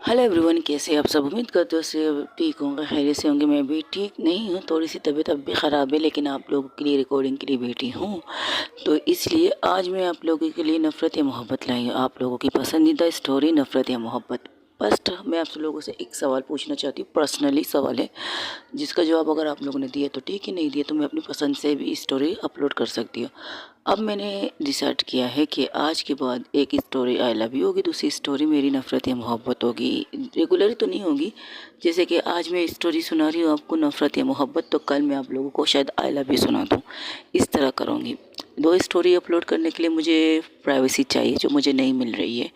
Hello everyone, कैसे आप सब? उम्मीद करते हो से ठीक होंगे, खैरियत से होंगे। मैं भी ठीक नहीं हूँ, थोड़ी सी तबीयत अब भी ख़राब है, लेकिन आप लोगों के लिए रिकॉर्डिंग के लिए बैठी हूँ। तो इसलिए आज मैं आप लोगों के लिए नफ़रत या मोहब्बत लाई हूँ। आप लोगों की पसंदीदा स्टोरी नफ़रत या मोहब्बत। फर्स्ट मैं आप लोगों से एक सवाल पूछना चाहती हूँ, पर्सनली सवाल है, जिसका जवाब अगर आप लोगों ने दिया तो ठीक है, नहीं दिया तो मैं अपनी पसंद से भी स्टोरी अपलोड कर सकती हूँ। अब मैंने डिसाइड किया है कि आज के बाद एक स्टोरी आई लव यू होगी, दूसरी स्टोरी मेरी नफ़रत या मोहब्बत होगी। रेगुलर तो नहीं होगी, जैसे कि आज मैं स्टोरी सुना रही हूँ आपको नफ़रत या मोहब्बत, तो कल मैं आप लोगों को शायद आई लव यू सुना दूँ। इस तरह करूँगी। दो स्टोरी अपलोड करने के लिए मुझे प्राइवेसी चाहिए, जो मुझे नहीं मिल रही है,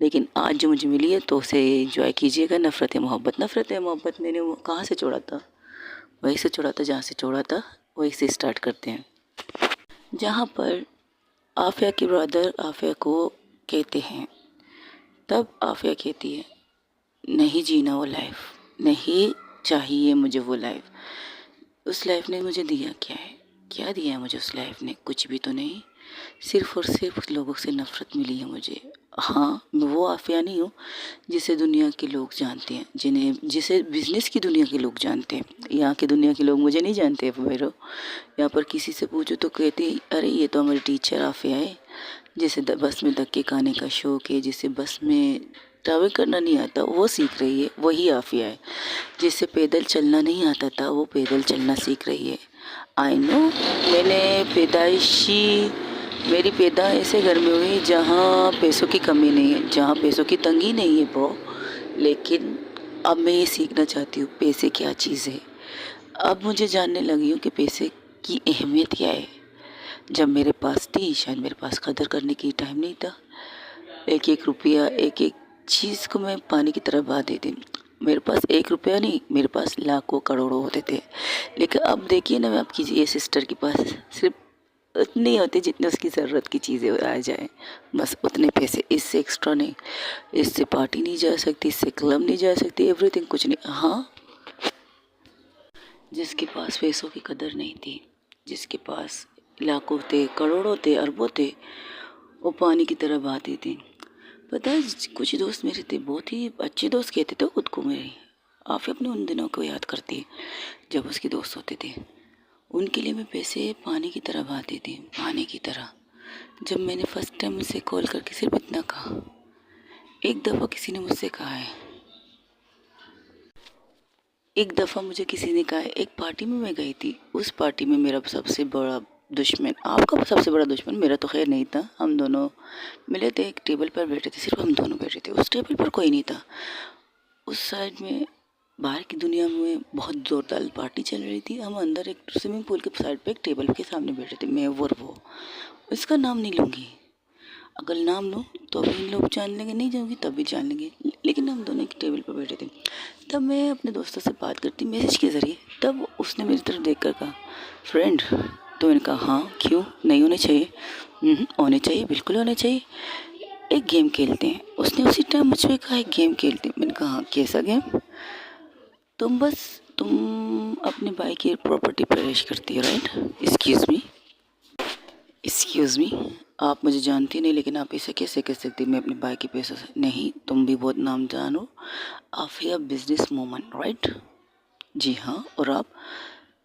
लेकिन आज जो मुझे मिली है तो उसे एंजॉय कीजिएगा। नफ़रत या मोहब्बत। नफ़रत या मोहब्बत मैंने वो कहाँ से छोड़ा था, वहीं से छोड़ा था जहाँ से छोड़ा था, वहीं से स्टार्ट करते हैं। जहाँ पर आफिया की ब्रदर आफिया को कहते हैं, तब आफिया कहती है नहीं जीना वो लाइफ, नहीं चाहिए मुझे वो लाइफ। उस लाइफ ने मुझे दिया क्या है? क्या दिया है मुझे उस लाइफ ने? कुछ भी तो नहीं। सिर्फ और सिर्फ लोगों से नफ़रत मिली है मुझे। हाँ, मैं वो आफिया नहीं हूँ जिसे दुनिया के लोग जानते हैं, जिसे बिज़नेस की दुनिया के लोग जानते हैं। यहाँ की दुनिया के लोग मुझे नहीं जानते भैरो। यहाँ पर किसी से पूछो तो कहते अरे ये तो हमारी टीचर आफिया है, जिसे बस में धक्के खाने का शौक़ है, जिसे बस में ट्रैवल करना नहीं आता वो सीख रही है, वही आफिया है। जिसे पैदल चलना नहीं आता था वो पैदल चलना सीख रही है। आई नो, मेरी पैदा ऐसे घर में हुई जहाँ पैसों की कमी नहीं है, जहाँ पैसों की तंगी नहीं है ब्रो। लेकिन अब मैं ये सीखना चाहती हूँ पैसे क्या चीज़ है। अब मुझे जानने लगी हूँ कि पैसे की अहमियत क्या है। जब मेरे पास थी शायद मेरे पास कदर करने की टाइम नहीं था। एक एक रुपया, एक एक चीज़ को मैं पानी की तरह बहा देती। मेरे पास एक रुपया नहीं, मेरे पास लाखों करोड़ों होते थे। लेकिन अब देखिए ना, मैं आपकी ये सिस्टर के पास सिर्फ उतने होते जितने उसकी ज़रूरत की चीज़ें आ जाए, बस उतने पैसे, इससे एक्स्ट्रा नहीं। इससे पार्टी नहीं जा सकती, इससे क्लब नहीं जा सकती, एवरीथिंग कुछ नहीं। हाँ, जिसके पास पैसों की कदर नहीं थी, जिसके पास लाखों थे, करोड़ों थे, अरबों थे, वो पानी की तरह बहाते थे। पता है, कुछ दोस्त मेरे थे, बहुत ही अच्छे दोस्त कहते थे खुद को मेरे। आप अपने उन दिनों को याद करती है जब उसके दोस्त होते थे। उनके लिए मैं पैसे पानी की तरह बहाती थी, पानी की तरह। जब मैंने फर्स्ट टाइम उसे कॉल करके सिर्फ इतना कहा, एक दफ़ा किसी ने मुझसे कहा है, एक दफ़ा मुझे किसी ने कहा है, एक पार्टी में मैं गई थी, उस पार्टी में मेरा सबसे बड़ा दुश्मन, आपका सबसे बड़ा दुश्मन, मेरा तो खैर नहीं था, हम दोनों मिले थे, एक टेबल पर बैठे थे, सिर्फ हम दोनों बैठे थे, उस टेबल पर कोई नहीं था। उस साइड में बाहर की दुनिया में बहुत ज़ोरदार पार्टी चल रही थी, हम अंदर एक स्विमिंग पूल के साइड पे एक टेबल के सामने बैठे थे, मैं और वो। इसका नाम नहीं लूँगी, अगर नाम लूँ तो भी लोग जान लेंगे, नहीं जाऊँगी तब भी जान लेंगे, लेकिन हम दोनों एक टेबल पर बैठे थे। तब मैं अपने दोस्तों से बात करती मैसेज के ज़रिए, तब उसने मेरी तरफ देख कर कहा फ्रेंड। तो मैंने कहा हाँ, क्यों नहीं होने चाहिए? होने चाहिए, बिल्कुल होने चाहिए। एक गेम खेलते हैं। उसने उसी टाइम मुझसे कहा एक गेम खेलते हैं। मैंने कहा हाँ, कैसा गेम? तुम अपने भाई की प्रॉपर्टी पर ऐश करती हो, राइट? एक्सक्यूज़ मी, आप मुझे जानती नहीं, लेकिन आप इसे कैसे कह सकती? मैं अपने भाई के पैसों से नहीं, तुम भी बहुत नाम जानो, आफिया बिजनेस वूमन, राइट? जी हाँ, और आप?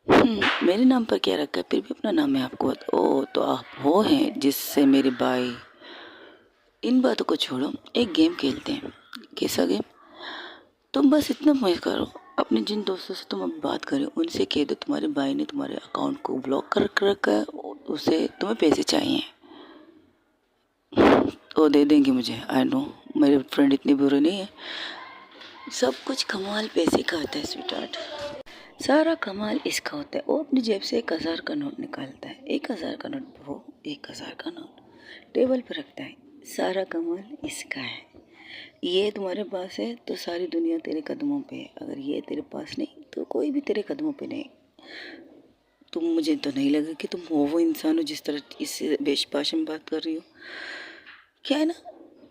मेरे नाम पर क्या रखा है, फिर भी अपना नाम है आपको। ओ, तो आप वो हैं जिससे मेरे भाई। इन बातों को छोड़ो, एक गेम खेलते हैं। कैसा गेम? तुम बस इतना मत करो, अपने जिन दोस्तों से तुम अब बात करो उनसे कह दो तुम्हारे भाई ने तुम्हारे अकाउंट को ब्लॉक कर रखा है, उसे तुम्हें पैसे चाहिए, वो दे देंगे मुझे। आई नो, मेरे फ्रेंड इतने बुरे नहीं है। सब कुछ कमाल पैसे का आता है स्वीटहार्ट, सारा कमाल इसका होता है। वो अपनी जेब से 1000 का नोट निकालता है, 1000 का नोट ब्रो, 1000 का नोट टेबल पर रखता है। सारा कमाल इसका है। ये तुम्हारे पास है तो सारी दुनिया तेरे कदमों पे है, अगर ये तेरे पास नहीं तो कोई भी तेरे कदमों पे नहीं। तुम, मुझे तो नहीं लगा कि तुम वो इंसान हो जिस तरह इस वेश भाषा में बात कर रही हो। क्या है ना,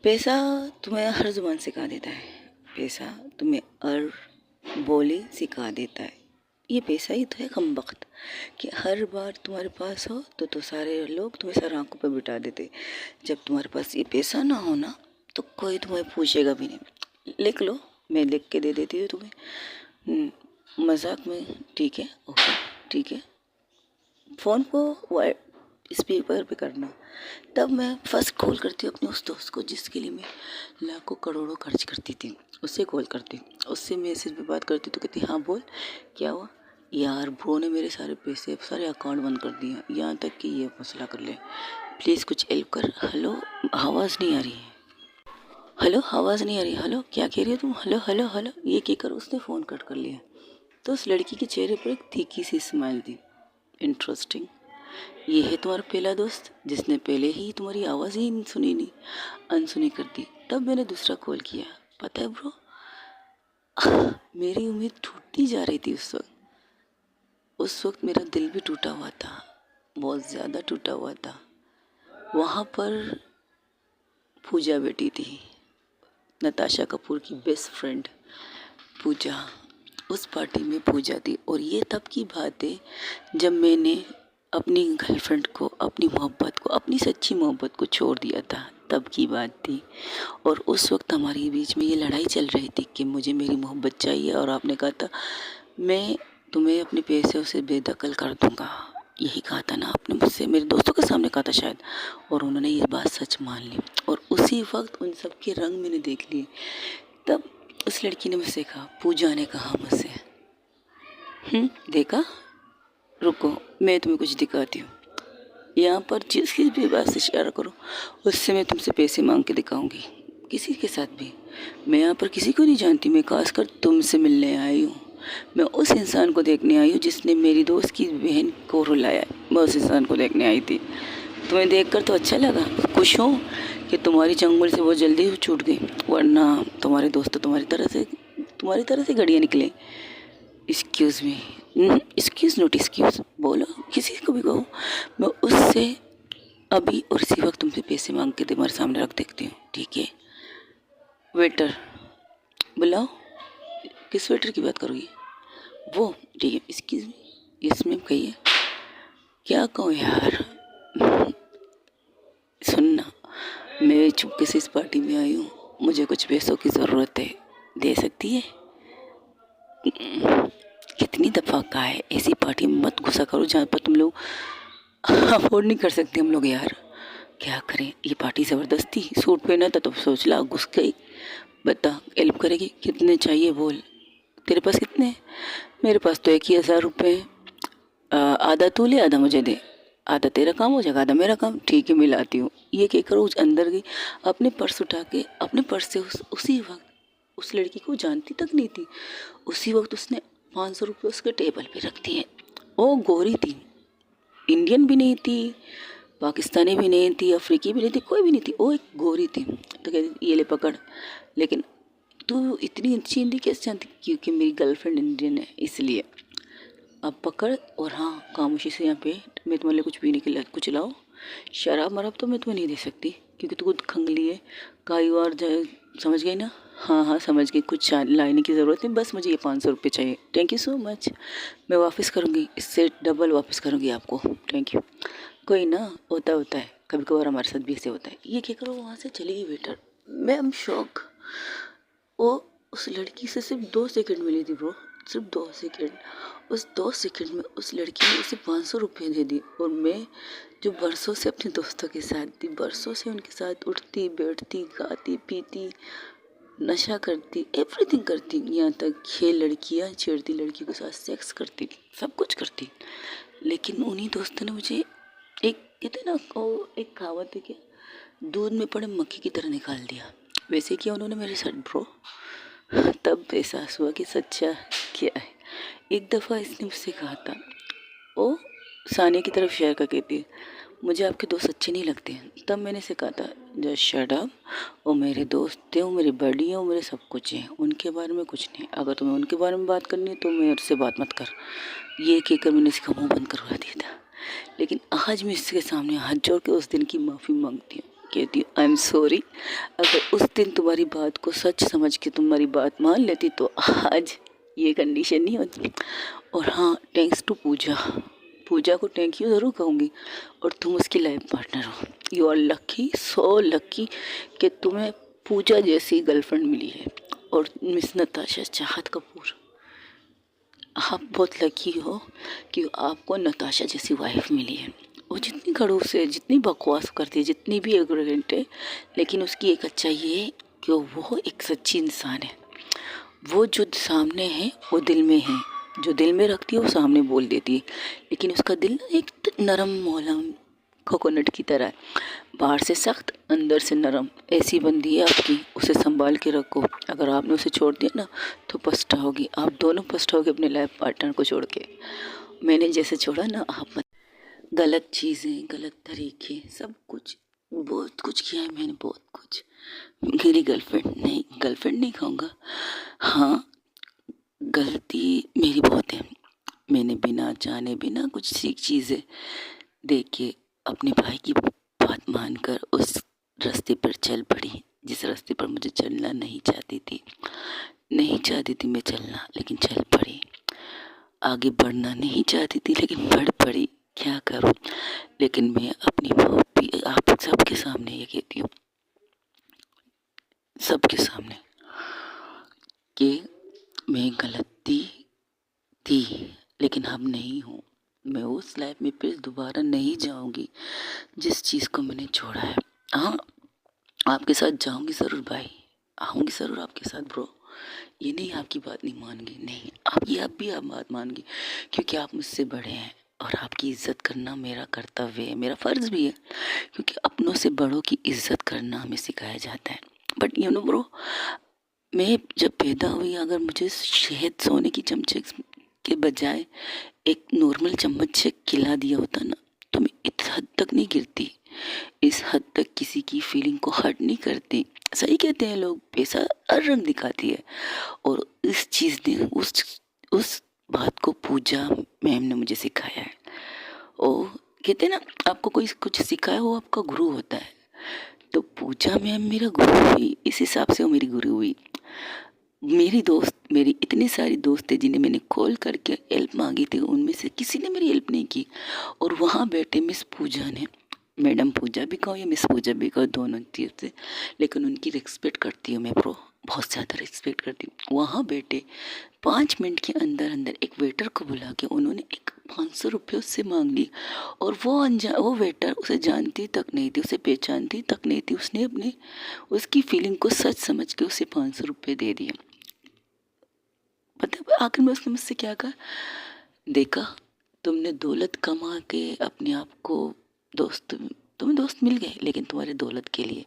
पैसा तुम्हें हर जुबान सिखा देता है, पैसा तुम्हें हर बोली सिखा देता है। ये पैसा ही तो है कमबख्त, कि हर बार तुम्हारे पास हो तो सारे लोग तुम्हें सर आंखों पर बिठा देते। जब तुम्हारे पास ये पैसा ना हो ना तो कोई तुम्हें पूछेगा भी नहीं। लिख लो, मैं लिख के दे देती हूँ तुम्हें। मजाक में, ठीक है, ओके, ठीक है। फ़ोन को स्पीकर पे करना। तब मैं फर्स्ट कॉल करती हूँ अपने उस दोस्त को जिसके लिए मैं लाखों करोड़ों खर्च करती थी, उससे कॉल करती, उससे मैसेज पे बात करती तो कहती हाँ बोल, क्या हुआ यार, ब्रो ने मेरे सारे पैसे सारे अकाउंट बंद कर दिए, यहाँ तक कि ये मसला कर ले, प्लीज़ कुछ हेल्प कर। हेलो, आवाज़ नहीं आ रही है, हेलो, आवाज़ नहीं आ रही, हेलो, क्या कह रही हो तुम, हेलो हेलो हेलो, ये कहकर उसने फ़ोन कट कर लिया। तो उस लड़की के चेहरे पर एक तीखी सी स्माइल थी। इंटरेस्टिंग, ये है तुम्हारा पहला दोस्त जिसने पहले ही तुम्हारी आवाज़ ही सुनी नहीं, अनसुनी कर दी। तब मैंने दूसरा कॉल किया। पता है ब्रो, मेरी उम्मीद टूटती जा रही थी उस वक्त मेरा दिल भी टूटा हुआ था, बहुत ज़्यादा टूटा हुआ था। वहाँ पर पूजा बैठी थी, नताशा कपूर की बेस्ट फ्रेंड पूजा। उस पार्टी में पूजा थी और ये तब की बात है जब मैंने अपनी गर्लफ्रेंड को, अपनी मोहब्बत को, अपनी सच्ची मोहब्बत को छोड़ दिया था, तब की बात थी। और उस वक्त हमारे बीच में ये लड़ाई चल रही थी कि मुझे मेरी मोहब्बत चाहिए और आपने कहा था मैं तुम्हें अपने पैसों से बेदखल कर दूंगा। यही कहा था ना आपने मुझसे, मेरे दोस्तों के सामने कहा था शायद, और उन्होंने ये बात सच मान ली। और उसी वक्त उन सब के रंग मैंने देख लिए। तब उस लड़की ने मुझसे कहा, पूजा ने कहा मुझसे, देखा, रुको मैं तुम्हें कुछ दिखाती हूँ, यहाँ पर जिस किसी भी बात से इशारा करो उससे मैं तुमसे पैसे मांग के दिखाऊंगी, किसी के साथ भी। मैं यहाँ पर किसी को नहीं जानती, मैं खासकर तुमसे मिलने आई हूँ। मैं उस इंसान को देखने आई हूँ जिसने मेरी दोस्त की बहन को रुलाया है, मैं उस इंसान को देखने आई थी। तुम्हें देखकर तो अच्छा लगा, खुश हूँ कि तुम्हारी चंगुल से वो जल्दी छूट गई, वरना तुम्हारे दोस्त तो तुम्हारी तरह से घड़ियाँ निकले। Excuse me, excuse note excuse, बोलो किसी को भी कहो। मैं उससे अभी और इसी वक्त तुमसे पैसे मांग के तुम्हारे सामने रख देती हूँ, ठीक है। वेटर बुलाओ, किस वेटर की बात करोगी, वो, ठीक है, एक्सक्यूज़ मी, यस मैम कहिए। क्या कहूँ यार, सुनना, मैं चुपके से इस पार्टी में आई हूँ, मुझे कुछ पैसों की ज़रूरत है, दे सकती है। कितनी दफ़ा कहा है ऐसी पार्टी में मत घुसा करो जहाँ पर तुम लोग अफोर्ड नहीं कर सकते हम लोग यार। क्या करें, ये पार्टी ज़बरदस्ती, सूट पहना था तो सोच ला घुस गई। बता, हेल्प करेगी, कितने चाहिए बोल, तेरे पास कितने हैं। मेरे पास तो 1,000 रुपये है, आधा तू ले आधा मुझे दे, आधा तेरा काम हो जाएगा आधा मेरा काम, ठीक है मिलाती हूँ। ये कह कर उस अंदर गई, अपने पर्स उठा के, अपने पर्स से उसी वक्त, उस लड़की को जानती तक नहीं थी, उसी वक्त उसने 500 रुपये उसके टेबल पे रख दिए। वो गोरी थी, इंडियन भी नहीं थी, पाकिस्तानी भी नहीं थी, अफ्रीकी भी नहीं थी, कोई भी नहीं थी, वो एक गोरी थी। तो कहती ये ले पकड़, लेकिन तू इतनी अच्छी हिंदी कैसे जानती, क्योंकि मेरी गर्लफ्रेंड इंडियन है इसलिए। अब पकड़, और हाँ खामोशी से यहाँ पे मैं तुम्हारे लिए कुछ पीने के लिए कुछ लाओ, शराब मराब तो मैं तुम्हें नहीं दे सकती क्योंकि तू खुद खंगली है, कई बार जाए, समझ गई ना। हाँ हाँ समझ गई, कुछ लाने की ज़रूरत नहीं, बस मुझे ये 500 रुपये चाहिए, थैंक यू सो मच, मैं वापस करूँगी, इससे डबल वापस करूँगी आपको, थैंक यू। कोई ना, होता है, कभी कभार हमारे साथ भी ऐसे होता है। ये क्या करो, वहाँ से चली गई वेटर। मैं हम शौक, वो उस लड़की से सिर्फ 2 सेकंड मिली थी ब्रो, सिर्फ 2 सेकंड। उस 2 सेकंड में उस लड़की ने उसे 500 रुपये दे दी। और मैं जो बरसों से अपने दोस्तों के साथ थी, बरसों से उनके साथ उठती बैठती गाती पीती नशा करती, एवरीथिंग करती, यहाँ तक ये लड़कियाँ छेड़ती, लड़की के साथ सेक्स करती, सब कुछ करती। लेकिन उन्हीं दोस्तों ने मुझे एक, कहते ना, एक कहावत है क्या, दूध में पड़े मक्खी की तरह निकाल दिया, वैसे किया उन्होंने मेरे साथ ब्रो। तब एहसास हुआ कि सच्चा क्या है। एक दफ़ा इसने मुझसे कहा था, ओ सानिया की तरफ शेयर करके थी, मुझे आपके दोस्त अच्छे नहीं लगते हैं। तब मैंने इसे कहा था जस्ट शट अप, वो मेरे दोस्त थे, वो मेरे बड़ी हैं, वो मेरे सब कुछ हैं, उनके बारे में कुछ नहीं, अगर तुम्हें उनके बारे में बात करनी है तो मेरे से बात मत कर। ये कहकर मैंने इसका मुँह बंद करवा दिया था। लेकिन आज मैं इसके सामने हाथ जोड़ के उस दिन की माफ़ी मांगती हूँ, कहती हूँ आई एम सॉरी। अगर उस दिन तुम्हारी बात को सच समझ के तुम्हारी बात मान लेती तो आज ये कंडीशन नहीं होती। और हाँ, थैंक्स टू पूजा को थैंक यू ज़रूर कहूँगी। और तुम उसकी लाइफ पार्टनर हो, you are lucky, so lucky कि तुम्हें पूजा जैसी गर्लफ्रेंड मिली है। और मिस नताशा चाहत कपूर, आप बहुत लकी हो कि आपको नताशा जैसी वाइफ मिली है। वो जितनी खड़ूस है, जितनी बकवास करती है, जितनी भी एग्रोरेंट है, लेकिन उसकी एक अच्छाई ये है कि वो एक सच्ची इंसान है। वो जो सामने है वो दिल में है, जो दिल में रखती है वो सामने बोल देती है। लेकिन उसका दिल ना एक नरम मोलम कोकोनट की तरह है, बाहर से सख्त अंदर से नरम। ऐसी बंदी है आपकी, उसे संभाल के रखो। अगर आपने उसे छोड़ दिया ना तो पछताओगी, आप दोनों पछताओगे अपने लाइफ पार्टनर को छोड़ के। मैंने जैसे छोड़ा ना, आप मत। गलत चीज़ें, गलत तरीके, सब कुछ, बहुत कुछ किया है मैंने, बहुत कुछ। मेरी गर्लफ्रेंड नहीं कहूँगा, हाँ गलती मेरी बहुत है। मैंने बिना जाने बिना कुछ सीख चीज़ें देख के अपने भाई की बात मानकर उस रास्ते पर चल पड़ी जिस रास्ते पर मुझे चलना नहीं चाहती थी मैं चलना, लेकिन चल पड़ी। आगे बढ़ना नहीं चाहती थी लेकिन बढ़ पड़ी, क्या करूं। लेकिन मैं अपनी आप सबके सामने ये कहती हूँ, सबके सामने, कि मैं गलती थी लेकिन अब नहीं हूँ। मैं उस लाइफ में फिर दोबारा नहीं जाऊंगी जिस चीज़ को मैंने छोड़ा है। हाँ, आपके साथ जाऊंगी ज़रूर भाई, आऊँगी ज़रूर आपके साथ ब्रो। ये नहीं आपकी बात नहीं मानगी, नहीं, आप भी आप बात मानगी, क्योंकि आप मुझसे बड़े हैं और आपकी इज्जत करना मेरा कर्तव्य है, मेरा फ़र्ज़ भी है, क्योंकि अपनों से बड़ों की इज्जत करना हमें सिखाया जाता है। बट यू नो ब्रो, मैं जब पैदा हुई, अगर मुझे शहद सोने की चमचे के बजाय एक नॉर्मल चम्मच से खिला दिया होता ना, तो मैं इस हद तक नहीं गिरती, इस हद तक किसी की फीलिंग को हर्ट नहीं करती। सही कहते हैं लोग, पैसा हर रंग दिखाती है। और इस चीज़ ने उस बात को पूजा मैम ने मुझे सिखाया है। और कहते हैं ना, आपको कोई कुछ सिखाया वो आपका गुरु होता है, तो पूजा मैम मेरा गुरु हुई, इस हिसाब से वो मेरी गुरु हुई। मेरी दोस्त, मेरी इतनी सारी दोस्त है जिन्हें मैंने कॉल करके हेल्प मांगी थी, उनमें से किसी ने मेरी हेल्प नहीं की। और वहाँ बैठे मिस पूजा ने, मैडम पूजा भी कहो या मिस पूजा भी कहो, दोनों चीज़ से, लेकिन उनकी रिस्पेक्ट करती हूँ मैं ब्रो, बहुत ज़्यादा रिस्पेक्ट करती हूँ। वहाँ बैठे 5 मिनट के अंदर अंदर एक वेटर को बुला के उन्होंने एक 500 रुपये उससे मांग ली। और वो वेटर उसे जानती तक नहीं थी, उसे पहचानती तक नहीं थी, उसने अपने उसकी फीलिंग को सच समझ के उसे 500 रुपये दे दिए। पता है आखिर में उसने मुझसे क्या कहा, देखा तुमने दौलत कमा के अपने आप को दोस्त, तुम्हें दोस्त मिल गए लेकिन तुम्हारे दौलत के लिए।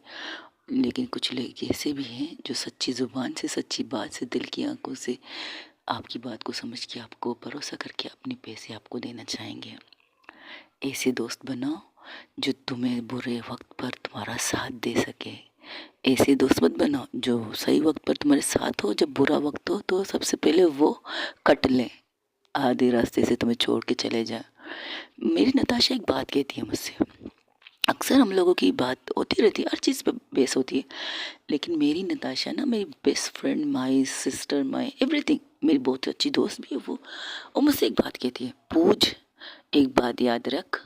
लेकिन कुछ लोग ऐसे भी हैं जो सच्ची ज़ुबान से, सच्ची बात से, दिल की आंखों से आपकी बात को समझ के आपको भरोसा करके अपने पैसे आपको देना चाहेंगे। ऐसे दोस्त बनाओ जो तुम्हें बुरे वक्त पर तुम्हारा साथ दे सके। ऐसे दोस्त मत बनाओ जो सही वक्त पर तुम्हारे साथ हो, जब बुरा वक्त हो तो सबसे पहले वो कट ले, आधे रास्ते से तुम्हें छोड़ के चले जाए। मेरी नताशा एक बात कहती है मुझसे, अक्सर हम लोगों की बात होती रहती है, हर चीज़ पे बेस होती है, लेकिन मेरी नताशा ना मेरी best friend, my sister, my everything, मेरी बहुत अच्छी दोस्त भी है वो। और मुझसे एक बात कहती है, पूछ एक बात याद रख,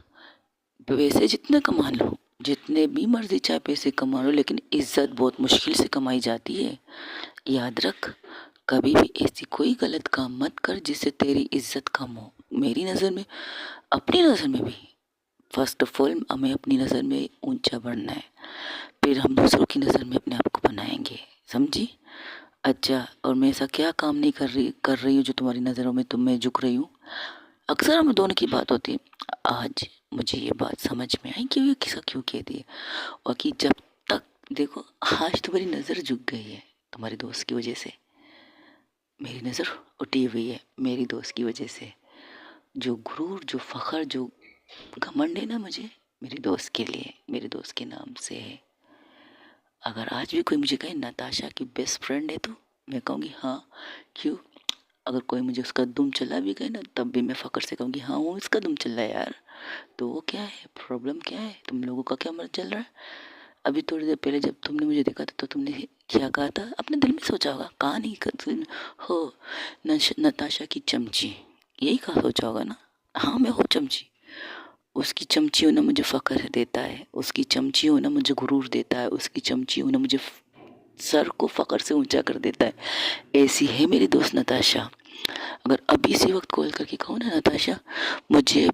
पैसे जितने कमा लो, जितने भी मर्जी चाहे पैसे कमा लो, लेकिन इज्जत बहुत मुश्किल से कमाई जाती है। याद रख, कभी भी ऐसी कोई गलत काम मत कर जिससे तेरी इज्जत कम हो। मेरी नज़र में, अपनी नज़र में भी, फर्स्ट ऑफ ऑल हमें अपनी नज़र में ऊंचा बढ़ना है, फिर हम दूसरों की नज़र में अपने आप को बनाएंगे, समझी। अच्छा, और मैं ऐसा क्या काम नहीं कर रही हूँ जो तुम्हारी नज़रों में मैं झुक रही हूँ। अक्सर हम दोनों की बात होती है। आज मुझे ये बात समझ में आई कि ये किसा क्यों कहती है, और कि जब तक देखो, आज तुम्हारी नज़र झुक गई है तुम्हारे दोस्त की वजह से, मेरी नज़र उठी हुई है मेरी दोस्त की वजह से। जो गुरूर, जो फ़ख्र, जो घमंड है ना मुझे, मेरी दोस्त के लिए, मेरे दोस्त के नाम से है। अगर आज भी कोई मुझे कहे नताशा की बेस्ट फ्रेंड है, तो मैं कहूँगी हाँ, क्यों। अगर कोई मुझे उसका दुम चला भी गया ना, तब भी मैं फ़ख्र से कहूँगी हाँ वो इसका दुम चल रहा है यार। तो वो क्या है, प्रॉब्लम क्या है, तुम लोगों का क्या मर्ज चल रहा है। अभी थोड़ी देर पहले जब तुमने मुझे देखा था तो तुमने क्या कहा था, अपने दिल में सोचा होगा, कहा नहीं हो नताशा की चमची, यही कहा सोचा होगा ना। हाँ मैं हूँ चमची, उसकी चमची होना मुझे फ़ख्र देता है, उसकी चमची होना मुझे गुरूर देता है, उसकी चमची होना मुझे सर को फ़ख्र से ऊंचा कर देता है। ऐसी है मेरी दोस्त नताशा। अगर अभी इसी वक्त कॉल करके कहो ना, नताशा मुझे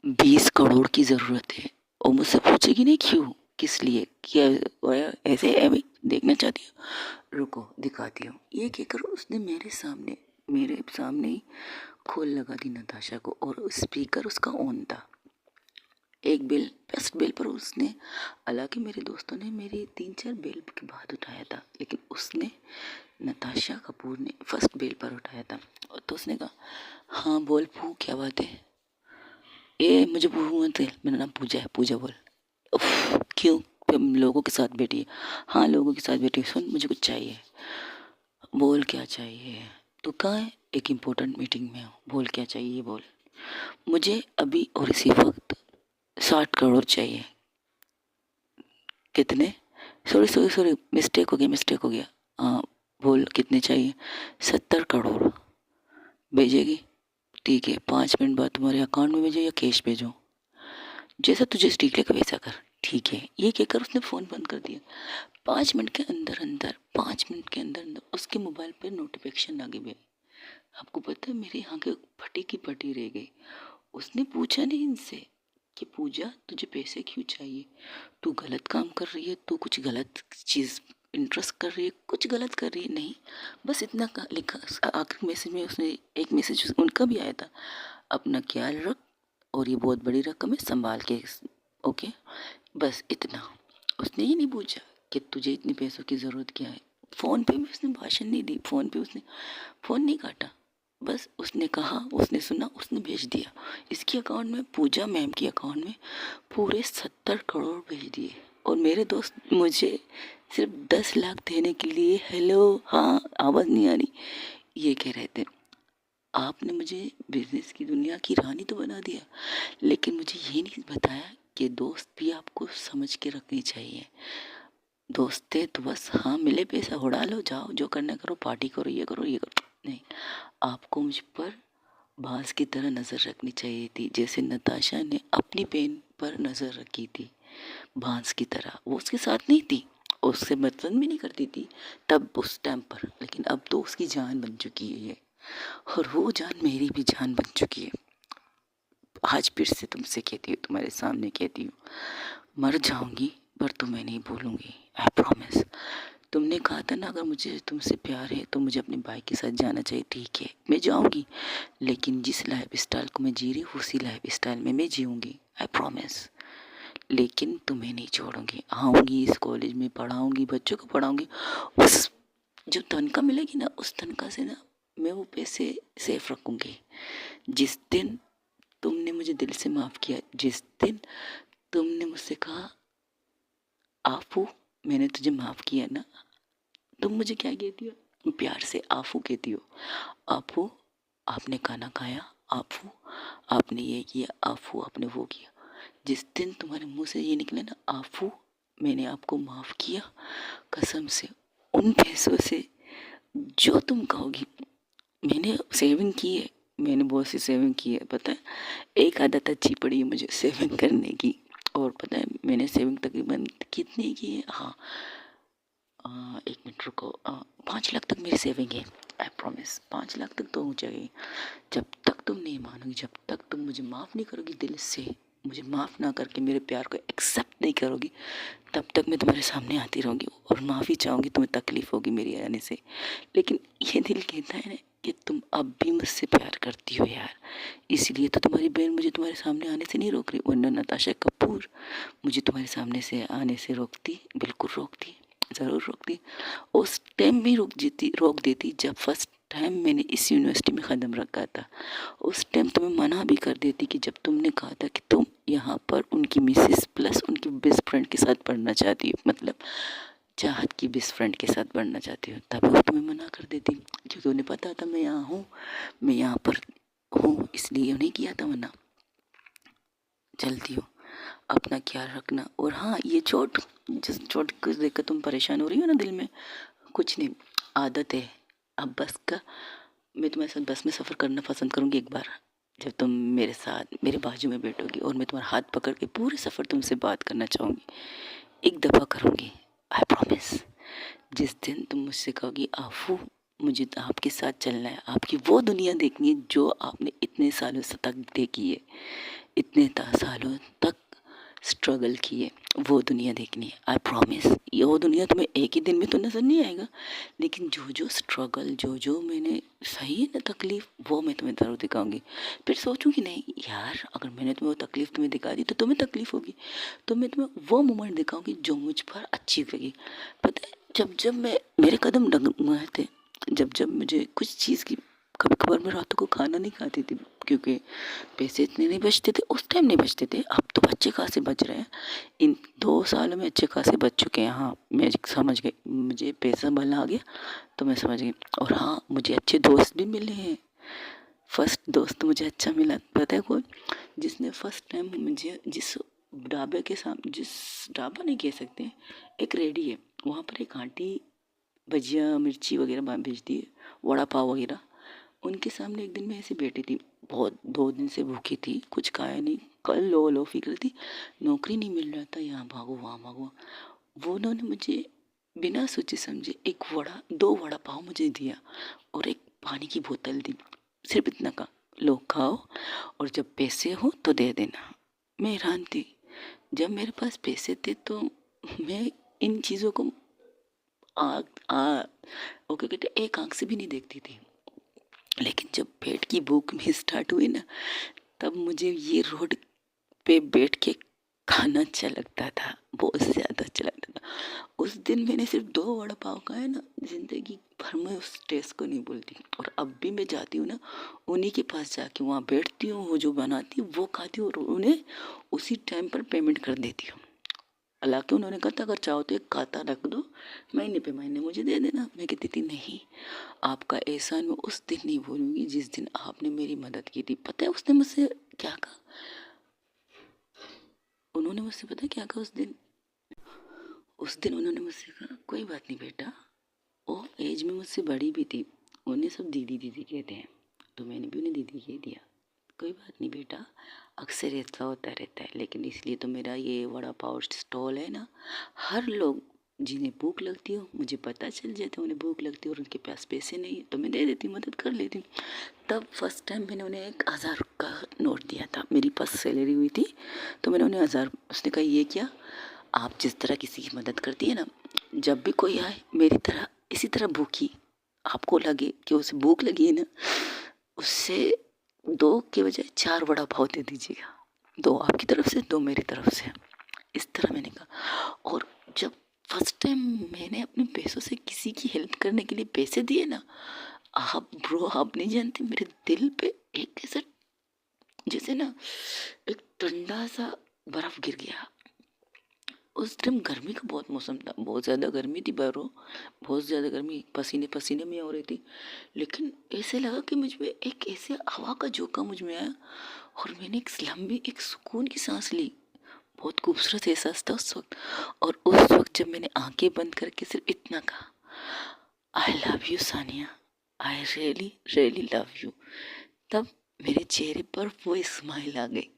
20 करोड़ की ज़रूरत है, और मुझसे पूछेगी नहीं क्यों, किस लिए, क्या ऐसे है देखना चाहती हूँ, रुको दिखाती हूँ, ये कहकर उसने मेरे सामने ही खोल लगा दी नताशा को, और स्पीकर उसका ऑन था। एक बिल, फर्स्ट बिल पर उसने, हालांकि मेरे दोस्तों ने मेरी 3-4 बिल के बाद उठाया था, लेकिन उसने, नताशा कपूर ने फर्स्ट बिल पर उठाया था। तो उसने कहा, हाँ बोल पू, क्या बात है। ये मुझे पू मत, मेरा नाम पूजा है, पूजा बोल। उफ, क्यों, तुम लोगों के साथ बैठी है। हाँ लोगों के साथ बैठी, सुन मुझे कुछ चाहिए। बोल क्या चाहिए, तू कहाँ है। एक इम्पोर्टेंट मीटिंग में हूँ, बोल क्या चाहिए बोल। मुझे अभी और इसी वक्त 60 करोड़ चाहिए। कितने, सॉरी मिस्टेक हो गया। हाँ बोल कितने चाहिए। 70 करोड़। भेजेगी, ठीक है, 5 मिनट बाद तुम्हारे अकाउंट में भेजो या कैश भेजो, जैसा तुझे ठीक लगे वैसा कर, ठीक है। ये कहकर उसने फ़ोन बंद कर दिया। 5 मिनट के अंदर उसके मोबाइल पर नोटिफिकेशन आ गई। आपको पता है मेरी आंखें फटी की फटी रह गई। उसने पूछा नहीं इनसे कि पूजा तुझे पैसे क्यों चाहिए, तू गलत काम कर रही है, तू कुछ गलत चीज़ इंटरेस्ट कर रही है, कुछ गलत कर रही है, नहीं, बस इतना लिखा। आखिरी मैसेज में उसने एक मैसेज उनका भी आया था, अपना ख्याल रख, और ये बहुत बड़ी रकम है, संभाल के, ओके, बस इतना। उसने ये नहीं पूछा कि तुझे इतने पैसों की ज़रूरत क्या है। फ़ोन पे भी उसने भाषण नहीं दी, फ़ोन पे उसने फ़ोन नहीं काटा, बस उसने कहा, उसने सुना, उसने भेज दिया। इसके अकाउंट में, पूजा मैम के अकाउंट में पूरे 70 करोड़ भेज दिए। और मेरे दोस्त मुझे सिर्फ 10 लाख देने के लिए, हेलो हाँ आवाज़ नहीं आ रही, ये कह रहे थे। आपने मुझे बिजनेस की दुनिया की रानी तो बना दिया, लेकिन मुझे ये नहीं बताया कि दोस्त भी आपको समझ के रखनी चाहिए। दोस्त थे तो बस हाँ मिले पैसा उड़ा लो, जाओ जो करना करो, पार्टी करो, ये करो ये करो, नहीं, आपको मुझ पर बाज की तरह नज़र रखनी चाहिए थी, जैसे नताशा ने अपनी बहन पर नज़र रखी थी, बाज की तरह। वो उसके साथ नहीं थी, उससे मतलब भी नहीं करती थी तब उस टाइम पर, लेकिन अब तो उसकी जान बन चुकी है ये, और वो जान मेरी भी जान बन चुकी है। आज फिर से तुमसे कहती हूँ, तुम्हारे सामने कहती हूँ, मर जाऊंगी पर तुम्हें नहीं भूलूंगी, आई प्रॉमिस। तुमने कहा था ना, अगर मुझे तुमसे प्यार है तो मुझे अपने भाई के साथ जाना चाहिए, ठीक है मैं जाऊंगी, लेकिन जिस लाइफ स्टाइल को मैं जी रही हूँ उसी लाइफ स्टाइल में मैं जीऊँगी, आई प्रॉमिस। लेकिन तुम्हें नहीं छोड़ूंगी, आऊँगी इस कॉलेज में पढ़ाऊँगी, बच्चों को पढ़ाऊँगी, उस जो तनख्वाह मिलेगी ना, उस तनख्वाह से ना मैं वो पैसे सेफ रखूँगी। जिस दिन तुमने मुझे दिल से माफ़ किया, जिस दिन तुमने मुझसे कहा आफू मैंने तुझे माफ़ किया ना, तुम मुझे क्या कहती हो, प्यार से आफू कहती हो, आफू आपने खाना खाया, आफू आपने ये किया, आफू आपने वो किया। जिस दिन तुम्हारे मुंह से ये निकले ना आफू मैंने आपको माफ़ किया, कसम से उन पैसों से जो तुम कहोगी, मैंने सेविंग की है, मैंने बहुत सी सेविंग की है, पता है। एक आदत अच्छी पड़ी है मुझे सेविंग करने की, और पता है मैंने सेविंग तकरीबन कितनी की है, हाँ 1 मिनट रुको, 5 लाख तक मेरी सेविंग है, आई प्रॉमिस 5 लाख तक तो हो जाएगी। जब तक तुम नहीं मानोगी, जब तक तुम मुझे माफ़ नहीं करोगी दिल से, मुझे माफ़ ना करके मेरे प्यार को एक्सेप्ट नहीं करोगी, तब तक मैं तुम्हारे सामने आती रहूँगी और माफ़ी चाहूँगी, तुम्हें तकलीफ़ होगी मेरी आने से। लेकिन ये दिल कहता है ना कि तुम अब भी मुझसे प्यार करती हो यार, इसलिए तो तुम्हारी बहन मुझे तुम्हारे सामने आने से नहीं रोक रही, वरना नताशा कपूर मुझे तुम्हारे सामने से आने से रोकती, बिल्कुल रोकती, ज़रूर रोकती। उस टाइम भी रोक देती जब फर्स्ट टाइम मैंने इस यूनिवर्सिटी में कदम रखा था। उस टाइम तुम्हें मना भी कर देती कि जब तुमने कहा था कि तुम यहाँ पर उनकी मिसेस प्लस उनकी बेस्ट फ्रेंड के साथ पढ़ना चाहती हो, मतलब चाहत की बेस्ट फ्रेंड के साथ पढ़ना चाहती हो, तब वो तुम्हें मना कर देती, क्योंकि उन्हें पता था मैं यहाँ हूँ, मैं यहाँ पर हूँ, इसलिए उन्हें किया था मना। चलती हो, अपना ख्याल रखना। और हाँ ये चोट, जिस चोट को देखकर तुम परेशान हो रही हो ना दिल में, कुछ नहीं, आदत है। अब बस का मैं तुम्हारे साथ बस में सफ़र करना पसंद करूँगी एक बार, जब तुम मेरे साथ मेरे बाजू में बैठोगी और मैं तुम्हारा हाथ पकड़ के पूरे सफ़र तुमसे बात करना चाहूँगी, एक दफ़ा करूँगी, आई प्रॉमिस। जिस दिन तुम मुझसे कहोगी आफू मुझे तो आपके साथ चलना है, आपकी वो दुनिया देखनी है जो आपने इतने सालों से तक देखी है, इतने सालों तक स्ट्रगल किए, वो दुनिया देखनी है। आई प्रॉमिस ये वो दुनिया तुम्हें एक ही दिन में तो नज़र नहीं आएगा, लेकिन जो जो स्ट्रगल जो मैंने सही है ना तकलीफ़, वो मैं तुम्हें ज़रूर दिखाऊंगी। फिर सोचूंगी नहीं यार, अगर मैंने तुम्हें वो तकलीफ़ तुम्हें दिखा दी तो तुम्हें तकलीफ़ होगी, तो मैं तुम्हें वो मोमेंट दिखाऊंगी जो मुझ पर अच्छी लगी। पता है जब जब मैं मेरे कदम डगमगाए थे, जब जब मुझे कुछ चीज़ की, कभी कभार मैं रातों को खाना नहीं खाती थी क्योंकि पैसे इतने नहीं बचते थे, उस टाइम नहीं बचते थे, अब तो अच्छे खासे बच रहे हैं। इन 2 सालों में अच्छे खासे बच चुके हैं। हाँ मैं समझ गई, मुझे पैसा भला आ गया तो मैं समझ गई। और हाँ मुझे अच्छे दोस्त भी मिले हैं। फर्स्ट दोस्त मुझे अच्छा मिला, पता है कौन? जिसने फर्स्ट टाइम मुझे जिस ढाबे के सामने, जिस ढाबा नहीं कह सकते, एक रेडी है, वहाँ पर एक आंटी भजिया मिर्ची वगैरह बेचती है, वड़ा पाव वगैरह। उनके सामने एक दिन मैं ऐसे बैठी थी, बहुत 2 दिन से भूखी थी, कुछ खाया नहीं, कल लो लो फिक्र थी, नौकरी नहीं मिल रहा था, यहाँ भागो वहाँ भागो। वो उन्होंने मुझे बिना सोचे समझे 2 वड़ा पाव मुझे दिया और एक पानी की बोतल दी, सिर्फ इतना कहा लो खाओ और जब पैसे हो तो दे देना। मैं हैरान थी, जब मेरे पास पैसे थे तो मैं इन चीज़ों को आ आ ओके कहते एक आंख से भी नहीं देखती थी, लेकिन जब पेट की भूख में स्टार्ट हुई ना, तब मुझे ये रोड पे बैठ के खाना अच्छा लगता था, बहुत ज़्यादा अच्छा लगता था। उस दिन मैंने सिर्फ 2 वड़ा पाव खाए ना, ज़िंदगी भर में उस टेस्ट को नहीं भूलती। और अब भी मैं जाती हूँ ना, उन्हीं के पास जाके वहाँ बैठती हूँ, वो जो बनाती हूँ वो खाती हूँ और उन्हें उसी टाइम पर पेमेंट कर देती हूँ। हालांकि उन्होंने कहा था अगर चाहो तो एक खाता रख दो, महीने पे महीने मुझे दे देना। मैं कहती थी नहीं, आपका एहसान मैं उस दिन नहीं भूलूंगी जिस दिन आपने मेरी मदद की थी। पता है उसने मुझसे क्या कहा? उन्होंने मुझसे पता है क्या कहा उस दिन उन्होंने मुझसे कहा कोई बात नहीं बेटा, वो एज में मुझसे बड़ी भी थी, उन्हें सब दीदी दीदी कहते हैं, तो मैंने भी उन्हें दीदी कह दिया। कोई बात नहीं बेटा, अक्सर ऐसा होता रहता है, लेकिन इसलिए तो मेरा ये वड़ा पाव स्टॉल है ना, हर लोग जिन्हें भूख लगती हो, मुझे पता चल जाता है उन्हें भूख लगती है और उनके पास पैसे नहीं है, तो मैं दे देती हूँ, मदद कर लेती हूँ। तब फर्स्ट टाइम मैंने उन्हें 1,000 का नोट दिया था, मेरी पास सैलरी हुई थी, तो मैंने उन्हें 1,000, उसने कहा ये क्या, आप जिस तरह किसी की मदद करती है ना, जब भी कोई आए मेरी तरह इसी तरह भूखी, आपको लगे कि उसे भूख लगी है ना, उससे 2 के बजाय 4 वड़ा पाव दे दीजिएगा, 2 आपकी तरफ से 2 मेरी तरफ से, इस तरह मैंने कहा। और जब फर्स्ट टाइम मैंने अपने पैसों से किसी की हेल्प करने के लिए पैसे दिए ना, आप नहीं जानते, मेरे दिल पे एक ऐसा जैसे ना एक ठंडा सा बर्फ गिर गया। उस टाइम गर्मी का बहुत मौसम था, बहुत ज़्यादा गर्मी थी, बहुत ज़्यादा गर्मी, पसीने पसीने में हो रही थी, लेकिन ऐसे लगा कि मुझ में एक ऐसे हवा का झोंका मुझ में आया और मैंने एक लंबी एक सुकून की सांस ली। बहुत खूबसूरत एहसास था उस वक्त। और उस वक्त जब मैंने आंखें बंद करके सिर्फ इतना कहा I love you Sania, I really really love you, तब मेरे चेहरे पर वो स्माइल आ गई।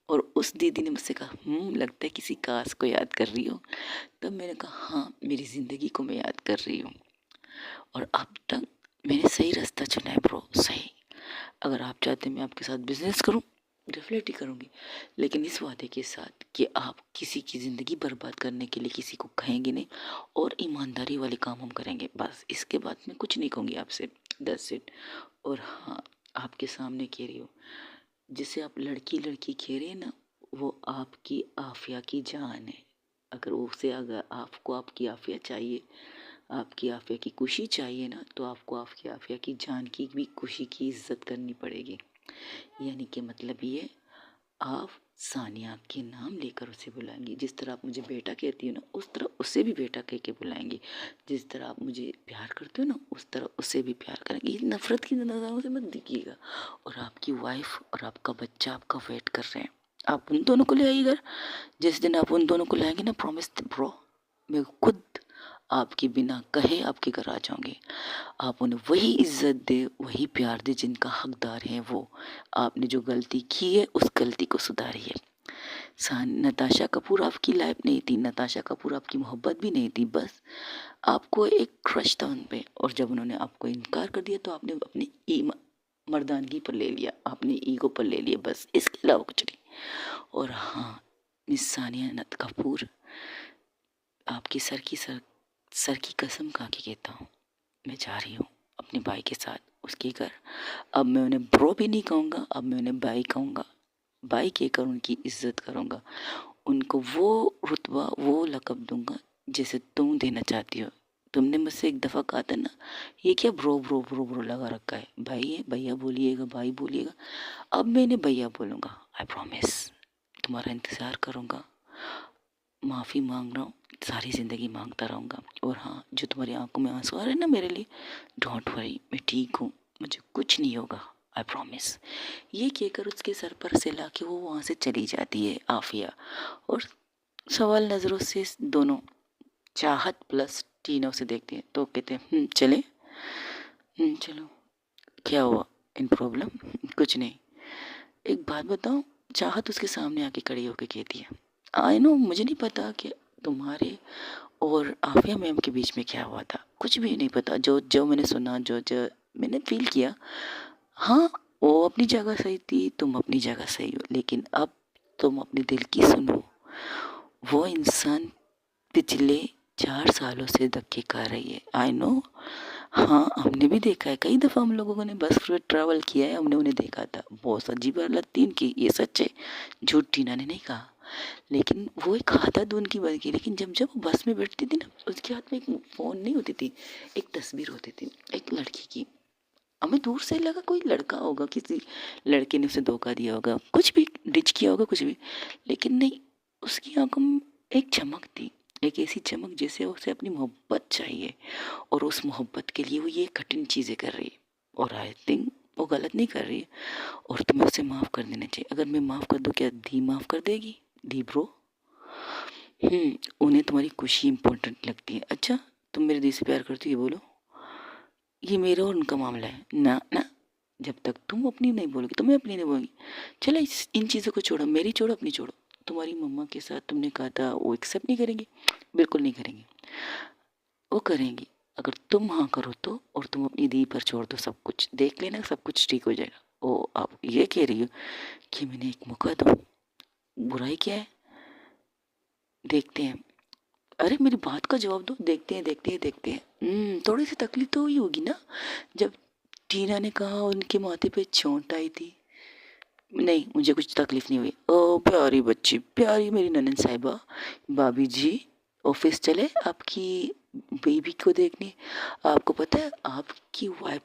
और उस दीदी ने मुझसे कहा लगता है किसी काश को याद कर रही हो। तब मैंने कहा हाँ, मेरी ज़िंदगी को मैं याद कर रही हूँ और अब तक मैंने सही रास्ता चुना है ब्रो, सही। अगर आप चाहते हैं मैं आपके साथ बिजनेस करूँ, डेफिनेटली करूँगी, लेकिन इस वादे के साथ कि आप किसी की ज़िंदगी बर्बाद करने के लिए किसी को कहेंगे नहीं और ईमानदारी वाले काम हम करेंगे, बस इसके बाद मैं कुछ नहीं कहूँगी आपसे, दैट्स इट। और हाँ, आपके सामने कह रही हूँ, जिसे आप लड़की लड़की कह रहे हैं ना, वो आपकी आफिया की जान है। अगर आपको आपकी आफिया चाहिए, आपकी आफिया की खुशी चाहिए ना, तो आपको आपकी आफिया की जान की भी खुशी की इज्जत करनी पड़ेगी। यानी कि मतलब ये, आप सानिया के नाम लेकर उसे बुलाएंगी, जिस तरह आप मुझे बेटा कहती हो ना, उस तरह उसे भी बेटा कह के बुलाएंगी। जिस तरह आप मुझे प्यार करते हो ना, उस तरह उसे भी प्यार करेंगी। ये नफरत की नज़रों से मत देखिएगा। और आपकी वाइफ और आपका बच्चा आपका वेट कर रहे हैं, आप उन दोनों को ले आइए घर। जिस दिन आप उन दोनों को लाएंगे ना, प्रॉमिस ब्रो, मैं खुद आपके बिना कहे आपके घर आ जाऊंगी। आप उन्हें वही इज्जत दे, वही प्यार दे जिनका हकदार है वो। आपने जो गलती की है उस गलती को सुधारिए। नताशा कपूर आपकी लाइफ नहीं थी, नताशा कपूर आपकी मोहब्बत भी नहीं थी, बस आपको एक क्रश था उन पे। और जब उन्होंने आपको इनकार कर दिया तो आपने अपनी मर्दानगी पर ले लिया, आपने ईगो पर ले लिया, बस इसके अलावा कुछ नहीं। और हाँ मिस सानिया नत कपूर, आपकी सर की कसम खा के कहता हूँ, मैं जा रही हूँ अपने भाई के साथ उसके घर। अब मैं उन्हें ब्रो भी नहीं कहूँगा, अब मैं उन्हें भाई कहूँगा, भाई कहकर उनकी इज्जत करूँगा, उनको वो रुतबा वो लक़ब दूंगा जैसे तुम देना चाहती हो। तुमने मुझसे एक दफ़ा कहा था ना, ये क्या ब्रो ब्रो ब्रो ब्रो लगा रखा है, भाई है भैया बोलिएगा, भाई बोलिएगा। अब मैं इन्हें भैया बोलूँगा, आई प्रॉमिस। तुम्हारा इंतज़ार करूँगा, माफ़ी मांग रहा हूँ, सारी ज़िंदगी मांगता रहूँगा। और हाँ, जो तुम्हारी आंखों में आंसू आ रहे हैं ना मेरे लिए, डोंट वरी, मैं ठीक हूँ, मुझे कुछ नहीं होगा, आई प्रॉमिस। ये कहकर उसके सर पर से ला के वो वहाँ से चली जाती है आफिया। और सवाल नज़रों से दोनों, चाहत प्लस टीना उसे देखती है तो कहते हैं चले, चलो। क्या हुआ, इन प्रॉब्लम? कुछ नहीं। एक बात बताओ, चाहत उसके सामने आके खड़ी होकर कहती है, आई नो, मुझे नहीं पता कि तुम्हारे और आफिया मैम के बीच में क्या हुआ था, कुछ भी नहीं पता। जो जो मैंने सुना, जो जो मैंने फील किया, हाँ वो अपनी जगह सही थी, तुम अपनी जगह सही हो, लेकिन अब तुम अपने दिल की सुनो। वो इंसान पिछले 4 सालों से धक्के खा रही है, आई नो। हाँ हमने भी देखा है, कई दफ़ा हम लोगों ने बस में ट्रैवल किया है, हमने उन्हें देखा था। बहुत अजीब हालत थी इनकी, ये सच है, झूठ टीना ने नहीं कहा। लेकिन वो एक आदत उनकी बन गई। लेकिन जब जब वो बस में बैठती थी ना, उसके हाथ में एक फ़ोन नहीं होती थी, एक तस्वीर होती थी एक लड़की की। हमें दूर से लगा कोई लड़का होगा, किसी लड़के ने उसे धोखा दिया होगा, कुछ भी डिच किया होगा, कुछ भी। लेकिन नहीं, उसकी आंखों में एक चमक थी, एक ऐसी चमक जैसे उसे अपनी मोहब्बत चाहिए, और उस मोहब्बत के लिए वो ये कठिन चीज़ें कर रही है। और आई थिंक वो गलत नहीं कर रही है, और तुम्हें उसे माफ़ कर देना चाहिए। अगर मैं माफ़ कर दूँ, क्या दी माफ़ कर देगी? दी ब्रो, उन्हें तुम्हारी खुशी इम्पोर्टेंट लगती है। अच्छा, तुम मेरे दी से प्यार करती हो, ये बोलो। ये मेरा और उनका मामला है ना ना। जब तक तुम अपनी नहीं बोलोगी तो मैं अपनी नहीं बोलूँगी। चलो इन चीज़ों को छोड़ो, मेरी छोड़ो, अपनी छोड़ो। तुम्हारी मम्मा के साथ तुमने कहा था वो एक्सेप्ट नहीं करेंगे, बिल्कुल नहीं करेंगे। वो करेंगी अगर तुम हाँ करो तो, और तुम अपनी दी पर छोड़ दो सब कुछ, देख लेना सब कुछ ठीक हो जाएगा। ओ आप ये कह रही हो कि मैंने एक मौका दूँ? बुराई क्या है, देखते हैं। अरे मेरी बात का जवाब दो, देखते हैं देखते हैं देखते हैं। थोड़ी सी तकलीफ तो हुई होगी ना जब टीना ने कहा उनके माथे पे चोट आई थी। नहीं, मुझे कुछ तकलीफ नहीं हुई। ओ प्यारी बच्ची, प्यारी मेरी ननन साहिबा, भाभी जी ऑफिस चले आपकी बेबी को देखने। आपको पता है आपकी वाइफ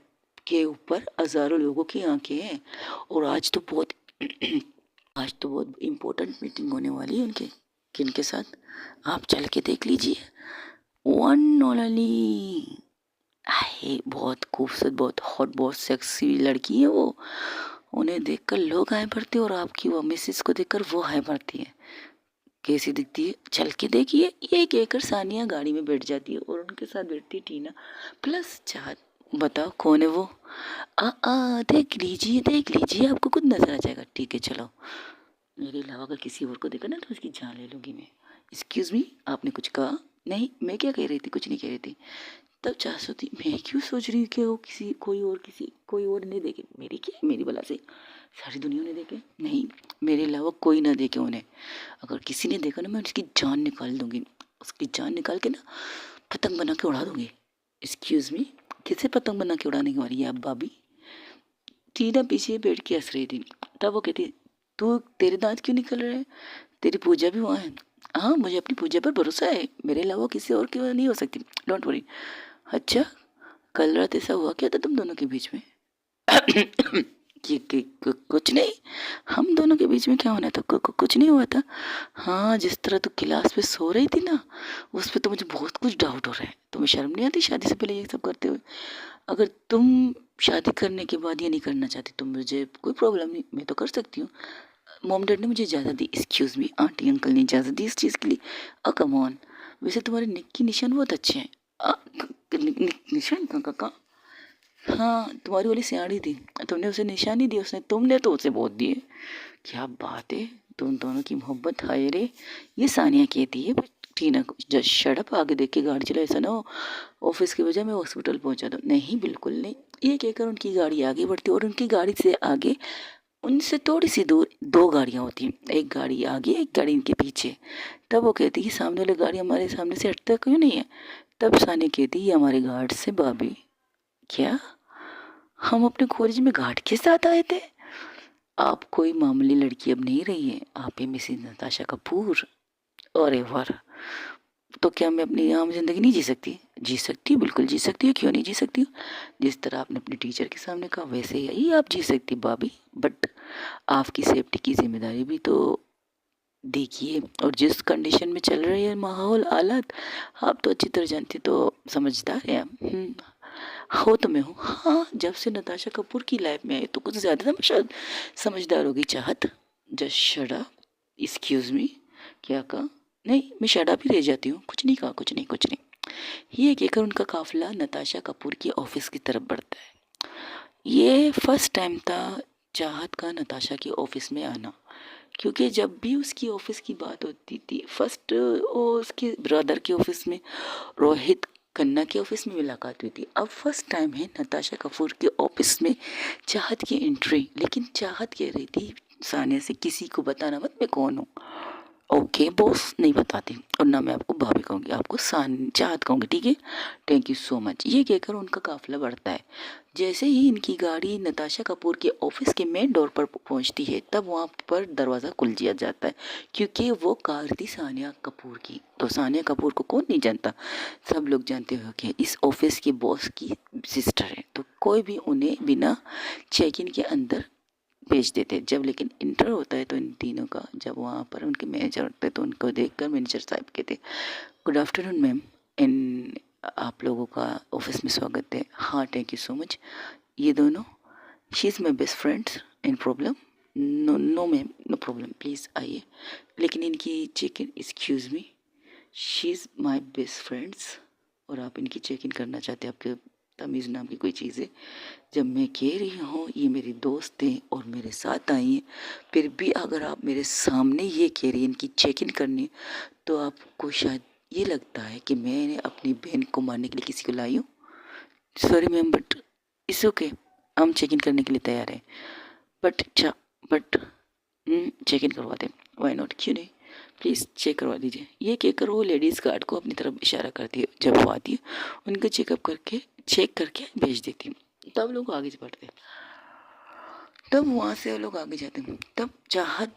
के ऊपर हजारों लोगों की आंखें हैं, और आज तो बहुत आज तो बहुत इम्पोर्टेंट मीटिंग होने वाली है उनके। किनके साथ? आप चल के देख लीजिए। वन और ओनली, आहे बहुत खूबसूरत, बहुत हॉट, बहुत सेक्सी लड़की है वो। उन्हें देखकर लोग हाय भरते हैं, और आपकी वो मिसेस को देखकर वो हाय भरती है। कैसी दिखती है, चल के देखिए। ये कहकर सानिया गाड़ी में बैठ जाती है, और उनके साथ बैठती है टीना प्लस चाहत। बताओ कौन है वो? देख लीजिए, आपको खुद नजर आ जाएगा। ठीक है चलो, मेरे अलावा अगर किसी और को देखा ना तो उसकी जान ले लूँगी मैं। एक्सक्यूज़ मी, आपने कुछ कहा? नहीं, मैं क्या कह रही थी, कुछ नहीं कह रही थी। तब चाहत होती, मैं क्यों सोच रही हूँ कि वो किसी कोई और नहीं देखे। मेरी क्या, मेरी भला से सारी दुनिया ने देखे? नहीं, मेरे अलावा कोई ना देखे उन्हें। अगर किसी ने देखा ना, मैं उसकी जान निकाल दूंगी, उसकी जान निकाल के ना पतंग बना के उड़ा दूंगी। एक्सक्यूज़ मी, किसे पतंग बना के उड़ाने वाली है आप भाभी? टीना पीछे बैठ के हंस रही थी। तब वो कहती, तू तेरे दांत क्यों निकल रहे हैं? तेरी पूजा भी वहाँ है। हाँ मुझे अपनी पूजा पर भरोसा है, मेरे अलावा किसी और की नहीं हो सकती, डोंट वरी। अच्छा, कल रात ऐसा हुआ क्या था तुम दोनों के बीच में? कुछ नहीं, हम दोनों के बीच में क्या होना था? कुछ नहीं हुआ था। हाँ, जिस तरह तू क्लास में सो रही थी ना, उस पर तो मुझे बहुत कुछ डाउट हो रहा है। तुम्हें शर्म नहीं आती शादी से पहले ये सब करते हुए? अगर तुम शादी करने के बाद ये नहीं करना चाहती तो मुझे कोई प्रॉब्लम नहीं, मैं तो कर सकती हूँ। मॉम डैड ने मुझे इजाज़त दी, एक्सक्यूज़ मी, आंटी अंकल ने इजाज़त दी इस चीज़ के लिए। कम ऑन, वैसे तुम्हारे नेक की निशान बहुत अच्छे हैं। निशान कहाँ? हाँ तुम्हारी वाली सियाड़ी थी, तुमने उसे निशानी दी, उसने तुमने तो उसे बहुत दिए। क्या बात है, तो उन दोनों की मोहब्बत, हाय रे। ये सानिया कहती है टीना को, जस्ट शट अप, आगे देख के गाड़ी चला, ऐसा ना हो ऑफिस की वजह मैं हॉस्पिटल पहुंचा दूँ। नहीं, बिल्कुल नहीं। ये कहकर उनकी गाड़ी आगे बढ़ती है और उनकी गाड़ी से आगे, उनसे थोड़ी सी दूर दो गाड़ियाँ होती हैं, एक गाड़ी आगे एक गाड़ी इनके पीछे। तब वो कहती है कि सामने वाली गाड़ी हमारे सामने से हटता क्यों नहीं है। तब सानिया कहती है ये हमारे गार्ड से भाभी। क्या? हम अपने कॉलेज में गार्ड के साथ आए थे? आप कोई मामूली लड़की अब नहीं रही है, आप है मिसेस नताशा कपूर। अरे वाह। तो क्या मैं अपनी आम जिंदगी नहीं जी सकती? जी सकती, बिल्कुल जी सकती हूँ, क्यों नहीं जी सकती हूँ। जिस तरह आपने अपने टीचर के सामने कहा वैसे ही आप जी सकती भाभी, बट आपकी सेफ्टी की जिम्मेदारी भी तो देखिए। और जिस कंडीशन में चल रही है माहौल हालात, आप तो अच्छी तरह जानती, तो समझदार है आप। हो तो मैं हूँ, हाँ। जब से नताशा कपूर की लाइफ में आई तो कुछ ज़्यादा ना शायद समझदार होगी चाहत। Just shut up, excuse me. क्या कहा? नहीं, मैं शट अप ही रह जाती हूँ, कुछ नहीं कहा, कुछ नहीं, कुछ नहीं। ये कहकर उनका काफिला नताशा कपूर की ऑफिस की तरफ बढ़ता है। ये फर्स्ट टाइम था चाहत का नताशा की ऑफिस में आना, क्योंकि जब भी उसकी ऑफिस की बात होती थी, फर्स्ट वो उसके ब्रदर के ऑफिस में, रोहित खन्ना के ऑफिस में मुलाकात हुई थी। अब फर्स्ट टाइम है नताशा कपूर के ऑफिस में चाहत की एंट्री। लेकिन चाहत कह रही थी सानिया से किसी को बताना मत मैं कौन हूँ। ओके बॉस, नहीं बताती, और ना मैं आपको भाभी कहूँगी, आपको चाहत कहूँगी, ठीक है। Thank you so much. ये कहकर उनका काफिला बढ़ता है। जैसे ही इनकी गाड़ी नताशा कपूर के ऑफिस के मेन डोर पर पहुंचती है, तब वहाँ पर दरवाज़ा खुल दिया जाता है, क्योंकि वो कार थी सानिया कपूर की। तो सानिया कपूर को कौन नहीं जानता, सब लोग जानते हो कि इस ऑफिस के बॉस की सिस्टर है। तो कोई भी उन्हें बिना चेक इन के अंदर भेज देते। जब लेकिन इंटर होता है तो इन तीनों का, जब वहाँ पर उनके मैनेजर होते हैं तो उनको देखकर मैनेजर साहब कहते, गुड आफ्टरनून मैम, इन आप लोगों का ऑफिस में स्वागत है। हाँ, थैंक यू सो मच। ये दोनों, she is my best friends in problem. No no ma'am, no problem, please आइए। लेकिन इनकी check in, excuse me, she is my best friends, और आप इनकी चेक इन करना चाहते हैं, आपके तमीज़ नाम की कोई चीज़ है। जब मैं कह रही हूँ ये मेरी दोस्त हैं और मेरे साथ आई हैं, फिर भी अगर आप मेरे सामने ये कह रही हैं इनकी चेक इन करनी, तो आपको शायद ये लगता है कि मैंने अपनी बहन को मारने के लिए किसी को लाई हूँ। Sorry ma'am, but it's okay, हम चेक इन करने के लिए तैयार हैं। बट अच्छा, बट चेक इन करवा दें, वाई नॉट, क्यों नहीं, प्लीज़ चेक करवा दीजिए। ये कहकर वो लेडीज़ गार्ड को अपनी तरफ इशारा करती है। जब वो आती है उनको चेकअप करके, चेक करके भेज देती है। तब लोग आगे बढ़ते हैं। तब वहाँ से वो लोग आगे जाते हैं। तब चाहत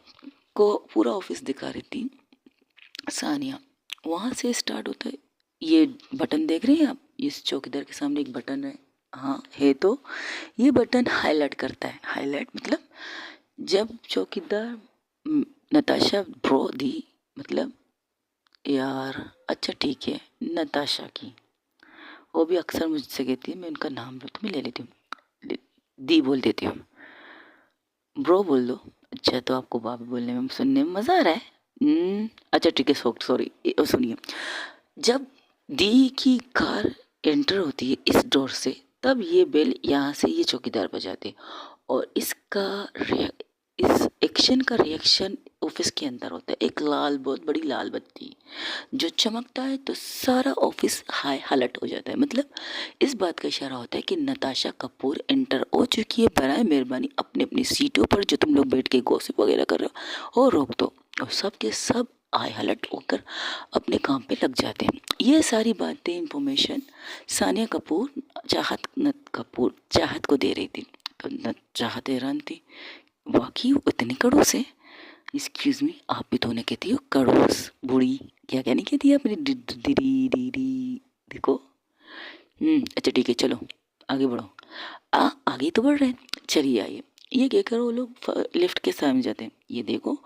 को पूरा ऑफिस दिखा रही थी सानिया। वहाँ से स्टार्ट होता है। ये बटन देख रहे हैं आप, इस चौकीदार के सामने एक बटन है, हाँ है, तो ये बटन हाईलाइट करता है। हाईलाइट मतलब जब चौकीदार नताशा ब्रो दी, मतलब यार अच्छा ठीक है, नताशा की, वो भी अक्सर मुझसे कहती है, मैं उनका नाम तो मैं ले लेती हूँ, दी बोल देती हूँ। ब्रो बोल दो। अच्छा, तो आपको भाभी बोलने में सुनने में मज़ा आ रहा है। अच्छा ठीक है, सॉरी, सुनिए। जब दी की कार एंटर होती है इस डोर से, तब ये बेल यहाँ से ये चौकीदार बजाते, और इस एक्शन का रिएक्शन ऑफिस के अंदर होता है। एक लाल, बहुत बड़ी लाल बत्ती जो चमकता है तो सारा ऑफिस हाई अलर्ट हो जाता है। मतलब इस बात का इशारा होता है कि नताशा कपूर एंटर हो चुकी है, बराए मेहरबानी अपनी अपनी सीटों पर जो तुम लोग बैठ के गॉसिप वगैरह कर रहे हो और रोक दो। और सब के सब हाई अलर्ट होकर अपने काम पे लग जाते हैं। ये सारी बातें, इंफॉर्मेशन सानिया कपूर चाहत को दे रही थी। तो चाहत हैरान थी, वाकई वो इतने खड़ूस है। एक्सक्यूज मी, आप भी तो उन्हें कहती हो खड़ूस बूढ़ी, क्या क्या नहीं कहती है अपनी दीदी, देखो। अच्छा ठीक है, चलो आगे बढ़ो। आगे तो बढ़ रहे हैं, चलिए आइए। ये कहकर वो लोग लिफ्ट के सामने जाते हैं। ये देखो,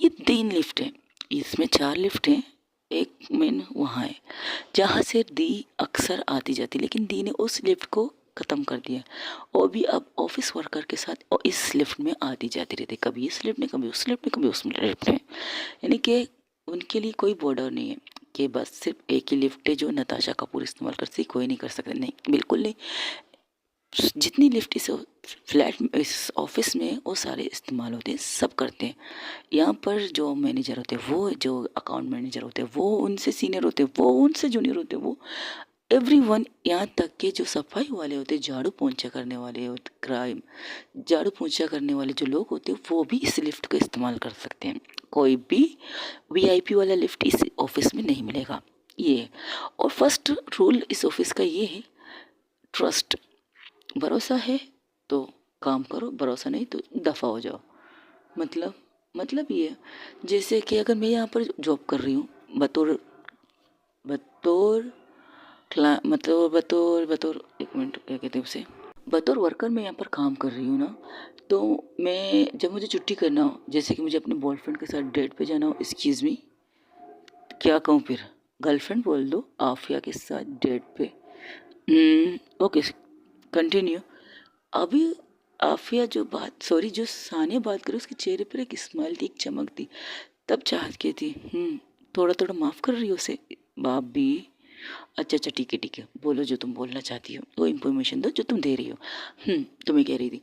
ये 3 लिफ्ट है, इसमें 4 लिफ्ट हैं, एक मेन वहाँ है जहाँ से दी अक्सर आती जाती, लेकिन दी ने उस लिफ्ट को ख़त्म कर दिया। और भी अब ऑफिस वर्कर के साथ और इस लिफ्ट में आती जाती रहती, कभी इस लिफ्ट में, कभी उस लिफ्ट में, कभी उस लिफ्ट में। यानी कि उनके लिए कोई बॉर्डर नहीं है कि बस सिर्फ एक ही लिफ्ट है जो नताशा कपूर इस्तेमाल कर सकती, कोई नहीं कर सकता, नहीं, बिल्कुल नहीं। जितनी लिफ्ट इस फ्लैट इस ऑफिस में वो सारे इस्तेमाल होते हैं, सब करते हैं। यहाँ पर जो मैनेजर होते हैं वो, जो अकाउंट मैनेजर होते हैं वो, उनसे सीनियर होते हैं वो, उनसे जूनियर होते हैं वो, एवरीवन, यहाँ तक के जो सफाई वाले होते हैं, झाड़ू पोंछा करने वाले होते, क्राइम झाड़ू पोंछा करने वाले जो लोग होते हैं वो भी इस लिफ्ट का इस्तेमाल कर सकते हैं। कोई भी वीआईपी वाला लिफ्ट इस ऑफिस में नहीं मिलेगा, ये है। और फर्स्ट रूल इस ऑफिस का ये है, ट्रस्ट। भरोसा है तो काम करो, भरोसा नहीं तो दफ़ा हो जाओ। मतलब ये है, जैसे कि अगर मैं यहाँ पर जॉब कर रही हूँ बतौर बतौर बतौर एक मिनट, क्या कहते हैं उसे, बतौर वर्कर मैं यहाँ पर काम कर रही हूँ ना, तो मैं जब मुझे छुट्टी करना हो, जैसे कि मुझे अपने बॉयफ्रेंड के साथ डेट पे जाना हो, एक्सक्यूज़ मी, क्या कहूँ फिर, गर्लफ्रेंड बोल दो, आफिया के साथ डेट पे, ओके कंटिन्यू। अभी आफिया जो सानिया बात करे, उसके चेहरे पर एक स्माइल थी, एक चमक थी, तब चाहत के थी थोड़ा थोड़ा माफ़ कर रही हो उसे भाभी। अच्छा ठीक है, बोलो जो तुम बोलना चाहती हो, वो इन्फॉर्मेशन दो जो तुम दे रही हो। तुम्हें कह रही थी,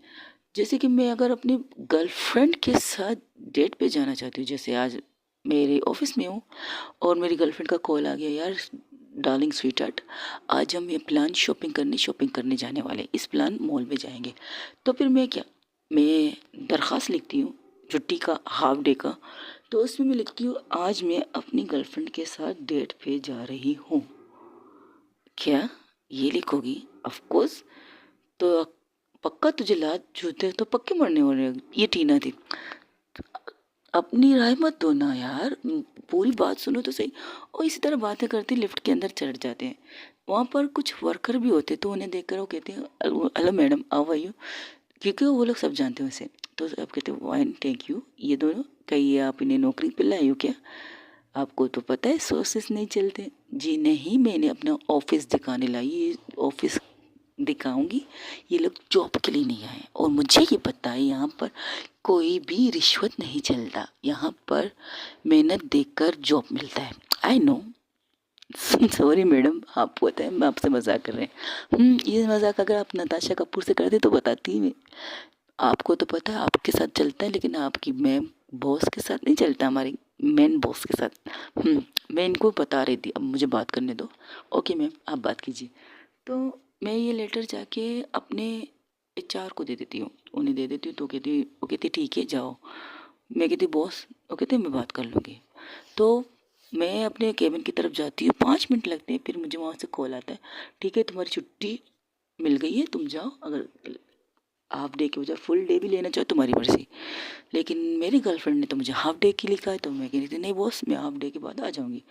जैसे कि मैं अगर अपनी गर्लफ्रेंड के साथ डेट पे जाना चाहती हूँ, जैसे आज मेरे ऑफिस में हूँ और मेरी गर्लफ्रेंड का कॉल आ गया, यार डार्लिंग स्वीट हार्ट, आज हम ये प्लान शॉपिंग करने जाने वाले, इस प्लान मॉल में जाएंगे। तो फिर मैं दरख्वास्त लिखती हूँ छुट्टी का, हाफ डे का। तो उसमें मैं लिखती हूँ, आज मैं अपनी गर्लफ्रेंड के साथ डेट पे जा रही हूँ। क्या ये लिखोगी? Of course. तो पक्का तुझे लात जूते तो पक्के मरने वाले। ये टीना थी। अपनी राय मत दो ना यार, पूरी बात सुनो तो सही। और इसी तरह बातें करते लिफ्ट के अंदर चढ़ जाते हैं। वहाँ पर कुछ वर्कर भी होते, तो उन्हें देखकर वो कहते हैं, hello madam, how are you, क्योंकि वो लोग सब जानते हैं उसे। तो अब कहते हैं, वाइन थैंक यू, ये दोनों कहिए आप इन्हें नौकरी पे लाए हो क्या? आपको तो पता है सोर्सेस नहीं चलते। जी नहीं, मैंने अपना ऑफिस दिखाने लाई, ये ऑफिस दिखाऊंगी, ये लोग जॉब के लिए नहीं आए। और मुझे ये पता है यहाँ पर कोई भी रिश्वत नहीं चलता, यहाँ पर मेहनत देखकर जॉब मिलता है। आई नो, सॉरी मैडम, आपको पता है मैं आपसे मजाक कर रहे हैं। ये मजाक अगर आप नताशा कपूर से करते तो बताती मैं। आपको तो पता है आपके साथ चलता है, लेकिन आपकी मैम बॉस के साथ नहीं चलता, हमारी मेन बॉस के साथ। मैं इनको बता रही थी, अब मुझे बात करने दो। ओके मैम, आप बात कीजिए। तो मैं ये लेटर जाके अपने एचआर को दे देती हूँ, उन्हें दे देती हूँ। तो वो कहती ठीक है जाओ। मैं कहती बॉस, वो कहते मैं बात कर लूँगी। तो मैं अपने केबिन की तरफ जाती हूँ, 5 मिनट लगते हैं, फिर मुझे वहाँ से कॉल आता है, ठीक है तुम्हारी छुट्टी मिल गई है, तुम जाओ। अगर हाफ डे के बजाय फुल डे भी लेना चाहो तुम्हारी मर्जी। लेकिन मेरी गर्लफ्रेंड ने तो मुझे हाफ डे की लिखा है, तो मैं कह रही थी नहीं बॉस, मैं हाफ डे के बाद आ जाऊँगी।